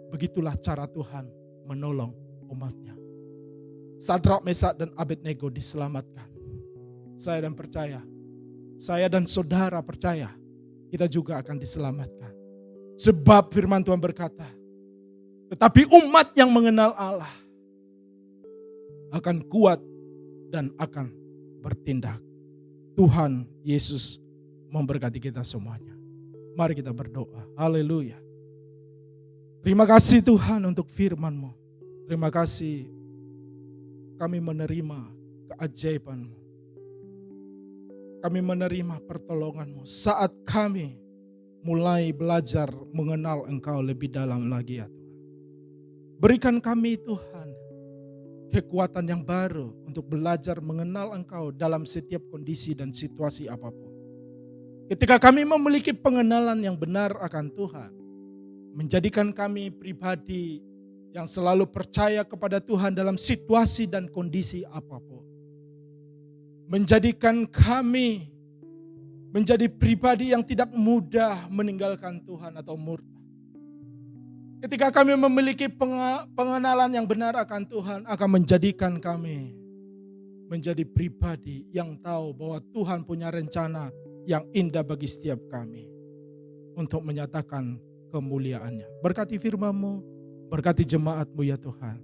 Begitulah cara Tuhan menolong umatnya. Sadrak, Mesak, dan Abednego diselamatkan. Saya dan saudara percaya, kita juga akan diselamatkan. Sebab firman Tuhan berkata, tetapi umat yang mengenal Allah akan kuat dan akan bertindak. Tuhan Yesus memberkati kita semuanya. Mari kita berdoa. Haleluya. Terima kasih Tuhan untuk firman-Mu. Terima kasih kami menerima keajaiban-Mu. Kami menerima pertolongan-Mu saat kami mulai belajar mengenal Engkau lebih dalam lagi ya Tuhan. Berikan kami Tuhan kekuatan yang baru untuk belajar mengenal Engkau dalam setiap kondisi dan situasi apapun. Ketika kami memiliki pengenalan yang benar akan Tuhan, menjadikan kami pribadi yang selalu percaya kepada Tuhan dalam situasi dan kondisi apapun. Menjadikan kami menjadi pribadi yang tidak mudah meninggalkan Tuhan atau murtad. Ketika kami memiliki pengenalan yang benar akan Tuhan, akan menjadikan kami menjadi pribadi yang tahu bahwa Tuhan punya rencana yang indah bagi setiap kami untuk menyatakan kemuliaan-Nya. Berkati firman-Mu, berkati jemaat-Mu ya Tuhan.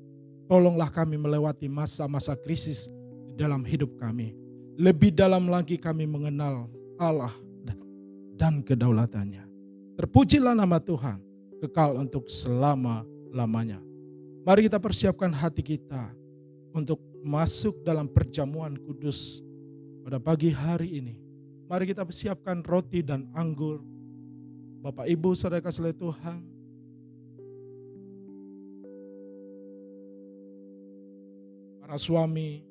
Tolonglah kami melewati masa-masa krisis di dalam hidup kami. Lebih dalam lagi kami mengenal Allah dan kedaulatannya. Terpujilah nama Tuhan, kekal untuk selama-lamanya. Mari kita persiapkan hati kita untuk masuk dalam perjamuan kudus pada pagi hari ini. Mari kita persiapkan roti dan anggur. Bapak Ibu saudara kasih oleh Tuhan, para suami,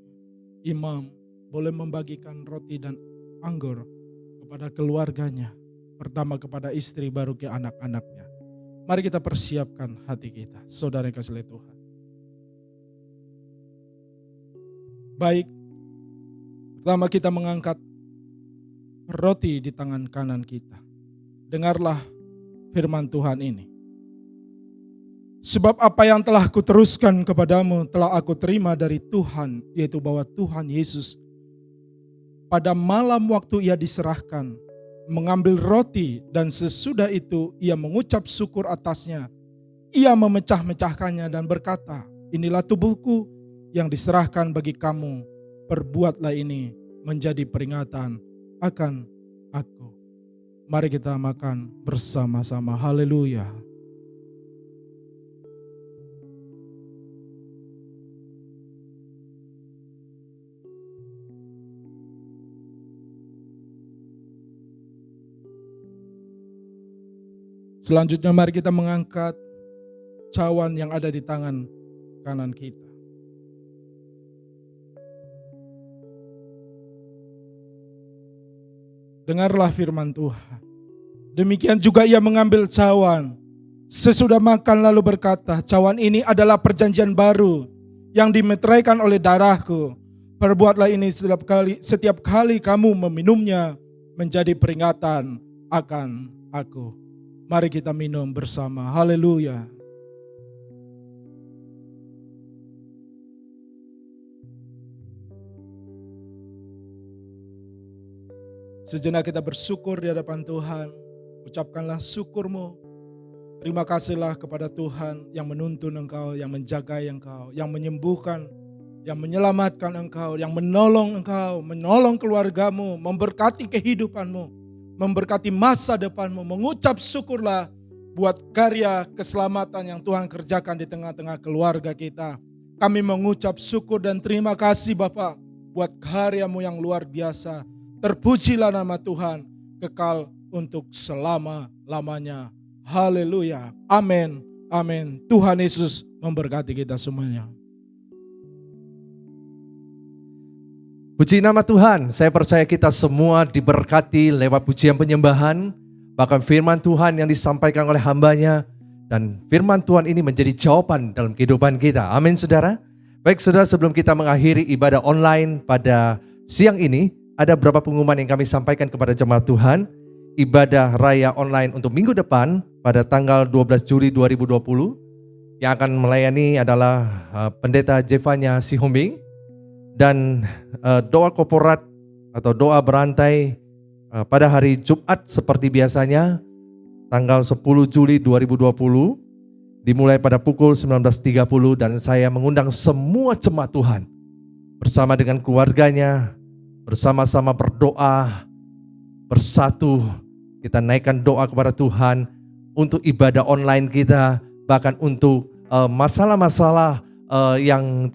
imam boleh membagikan roti dan anggur kepada keluarganya. Pertama kepada istri, baru ke anak-anaknya. Mari kita persiapkan hati kita, saudara yang kasih oleh Tuhan. Baik, pertama kita mengangkat roti di tangan kanan kita. Dengarlah firman Tuhan ini. Sebab apa yang telah kuteruskan kepadamu telah aku terima dari Tuhan, yaitu bahwa Tuhan Yesus pada malam waktu ia diserahkan, mengambil roti dan sesudah itu ia mengucap syukur atasnya. Ia memecah-mecahkannya dan berkata, inilah tubuhku yang diserahkan bagi kamu, perbuatlah ini menjadi peringatan akan aku. Mari kita makan bersama-sama. Haleluya. Selanjutnya mari kita mengangkat cawan yang ada di tangan kanan kita. Dengarlah firman Tuhan. Demikian juga ia mengambil cawan. Sesudah makan lalu berkata, cawan ini adalah perjanjian baru yang dimeteraikan oleh darahku. Perbuatlah ini setiap kali kamu meminumnya menjadi peringatan akan aku. Mari kita minum bersama. Haleluya. Sejenak kita bersyukur di hadapan Tuhan. Ucapkanlah syukurmu. Terima kasihlah kepada Tuhan yang menuntun engkau, yang menjaga engkau, yang menyembuhkan, yang menyelamatkan engkau, yang menolong engkau, menolong keluargamu, memberkati kehidupanmu, memberkati masa depanmu. Mengucap syukurlah buat karya keselamatan yang Tuhan kerjakan di tengah-tengah keluarga kita. Kami mengucap syukur dan terima kasih Bapa buat karya-Mu yang luar biasa. Terpujilah nama Tuhan kekal untuk selama-lamanya. Haleluya. Amin. Amin. Tuhan Yesus memberkati kita semuanya. Puji nama Tuhan, saya percaya kita semua diberkati lewat pujian penyembahan, bahkan firman Tuhan yang disampaikan oleh hambanya, dan firman Tuhan ini menjadi jawaban dalam kehidupan kita. Amin saudara. Baik saudara, sebelum kita mengakhiri ibadah online pada siang ini, ada beberapa pengumuman yang kami sampaikan kepada jemaat Tuhan. Ibadah raya online untuk minggu depan pada tanggal 12 Juli 2020. Yang akan melayani adalah Pendeta Jevanya Sihombing. Dan doa korporat atau doa berantai pada hari Jumat seperti biasanya tanggal 10 Juli 2020 dimulai pada pukul 19.30 dan saya mengundang semua jemaat Tuhan bersama dengan keluarganya bersama-sama berdoa bersatu, kita naikkan doa kepada Tuhan untuk ibadah online kita, bahkan untuk masalah-masalah yang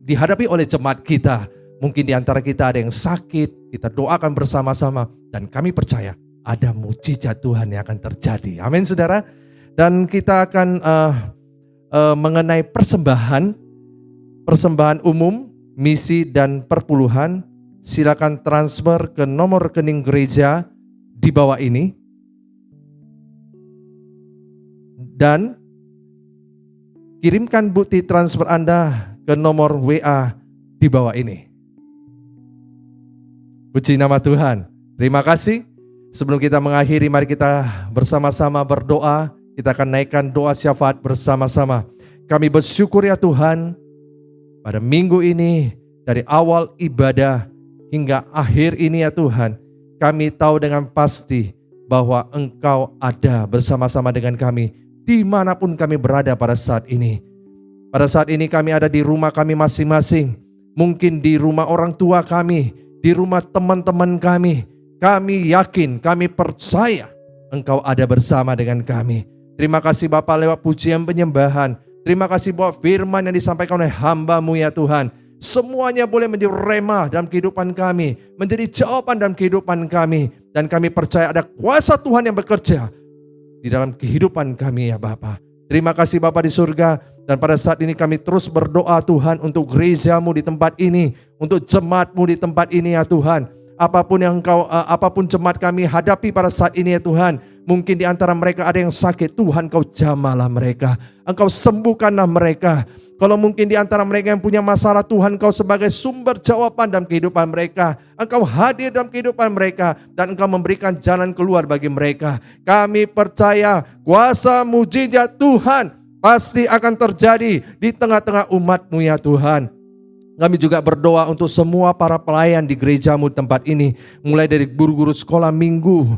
dihadapi oleh jemaat kita. Mungkin di antara kita ada yang sakit, kita doakan bersama-sama dan kami percaya ada mujizat Tuhan yang akan terjadi. Amin saudara. Dan kita akan mengenai persembahan umum, misi dan perpuluhan. Silakan transfer ke nomor rekening gereja di bawah ini. Dan kirimkan bukti transfer Anda ke nomor WA di bawah ini. Puji nama Tuhan. Terima kasih. Sebelum kita mengakhiri, mari kita bersama-sama berdoa. Kita akan naikkan doa syafaat bersama-sama. Kami bersyukur ya Tuhan, pada minggu ini dari awal ibadah hingga akhir ini ya Tuhan, kami tahu dengan pasti bahwa Engkau ada bersama-sama dengan kami dimanapun kami berada pada saat ini. Pada saat ini kami ada di rumah kami masing-masing, mungkin di rumah orang tua kami, di rumah teman-teman kami. Kami yakin, kami percaya Engkau ada bersama dengan kami. Terima kasih Bapa lewat pujian penyembahan. Terima kasih buat firman yang disampaikan oleh hamba-Mu ya Tuhan. Semuanya boleh menjadi rema dalam kehidupan kami, menjadi jawaban dalam kehidupan kami. Dan kami percaya ada kuasa Tuhan yang bekerja di dalam kehidupan kami ya Bapa. Terima kasih Bapa di surga. Dan pada saat ini kami terus berdoa Tuhan untuk gereja-Mu di tempat ini, untuk jemaat-Mu di tempat ini ya Tuhan. Apapun jemaat kami hadapi pada saat ini ya Tuhan. Mungkin di antara mereka ada yang sakit, Tuhan Kau jamahlah mereka. Engkau sembuhkanlah mereka. Kalau mungkin di antara mereka yang punya masalah, Tuhan Kau sebagai sumber jawaban dalam kehidupan mereka. Engkau hadir dalam kehidupan mereka dan Engkau memberikan jalan keluar bagi mereka. Kami percaya kuasa mujizat Tuhan pasti akan terjadi di tengah-tengah umat-Mu ya Tuhan. Kami juga berdoa untuk semua para pelayan di gereja-Mu tempat ini. Mulai dari guru-guru sekolah minggu,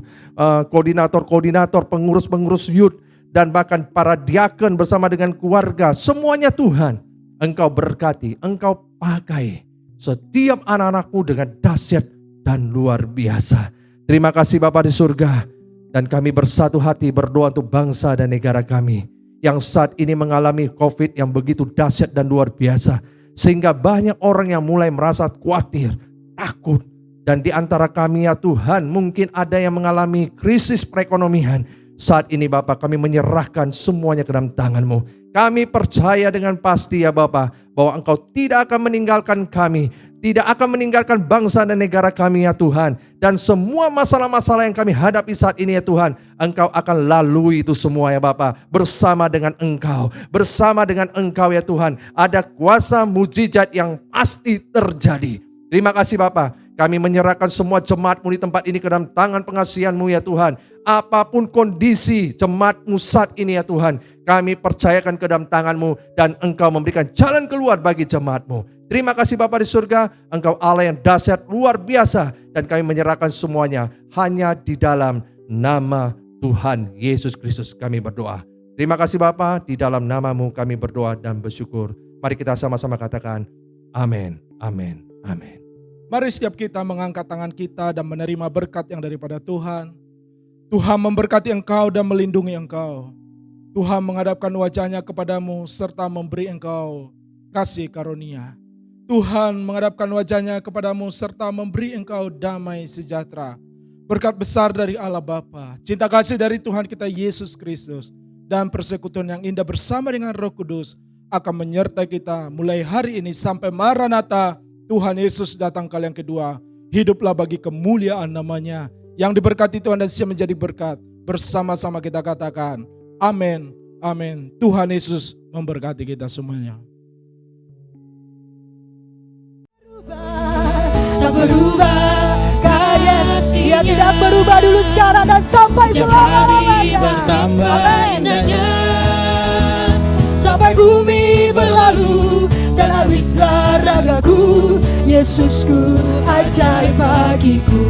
koordinator-koordinator, pengurus-pengurus youth, dan bahkan para diakon bersama dengan keluarga. Semuanya Tuhan, Engkau berkati, Engkau pakai. setiap anak-anakmu dengan dahsyat dan luar biasa. Terima kasih Bapa di surga. Dan kami bersatu hati berdoa untuk bangsa dan negara kami yang saat ini mengalami COVID yang begitu dahsyat dan luar biasa. Sehingga banyak orang yang mulai merasa khawatir, takut. Dan di antara kami ya Tuhan, mungkin ada yang mengalami krisis perekonomian. Saat ini Bapak, kami menyerahkan semuanya ke dalam tangan-Mu. Kami percaya dengan pasti ya Bapak, bahwa Engkau tidak akan meninggalkan kami, tidak akan meninggalkan bangsa dan negara kami ya Tuhan. Dan semua masalah-masalah yang kami hadapi saat ini ya Tuhan, Engkau akan lalui itu semua ya Bapak. Bersama dengan Engkau, bersama dengan Engkau ya Tuhan, ada kuasa mujizat yang pasti terjadi. Terima kasih Bapak. Kami menyerahkan semua jemaat-Mu di tempat ini ke dalam tangan pengasihan-Mu ya Tuhan. Apapun kondisi jemaat-Mu saat ini ya Tuhan, kami percayakan ke dalam tangan-Mu dan Engkau memberikan jalan keluar bagi jemaat-Mu. Terima kasih Bapa di surga, Engkau Allah yang dahsyat luar biasa, dan kami menyerahkan semuanya hanya di dalam nama Tuhan Yesus Kristus kami berdoa. Terima kasih Bapa, di dalam nama-Mu kami berdoa dan bersyukur. Mari kita sama-sama katakan amin, amin, amin. Mari setiap kita mengangkat tangan kita dan menerima berkat yang daripada Tuhan. Tuhan memberkati engkau dan melindungi engkau. Tuhan menghadapkan wajahnya kepadamu serta memberi engkau kasih karunia. Tuhan menghadapkan wajahnya kepadamu serta memberi engkau damai sejahtera. Berkat besar dari Allah Bapa, cinta kasih dari Tuhan kita Yesus Kristus, dan persekutuan yang indah bersama dengan Roh Kudus akan menyertai kita mulai hari ini sampai Maranatha. Tuhan Yesus datang kali yang kedua. Hiduplah bagi kemuliaan namanya. Yang diberkati Tuhan dan siap menjadi berkat. Bersama-sama kita katakan amin, amin. Tuhan Yesus memberkati kita semuanya. Tak berubah kasih Dia tidak berubah dulu sekarang dan sampai setiap hari selama-lamanya. bertambah Amin. indahnya. Sampai bumi berlalu dan habislah ragaku, Yesusku ajaib bagiku.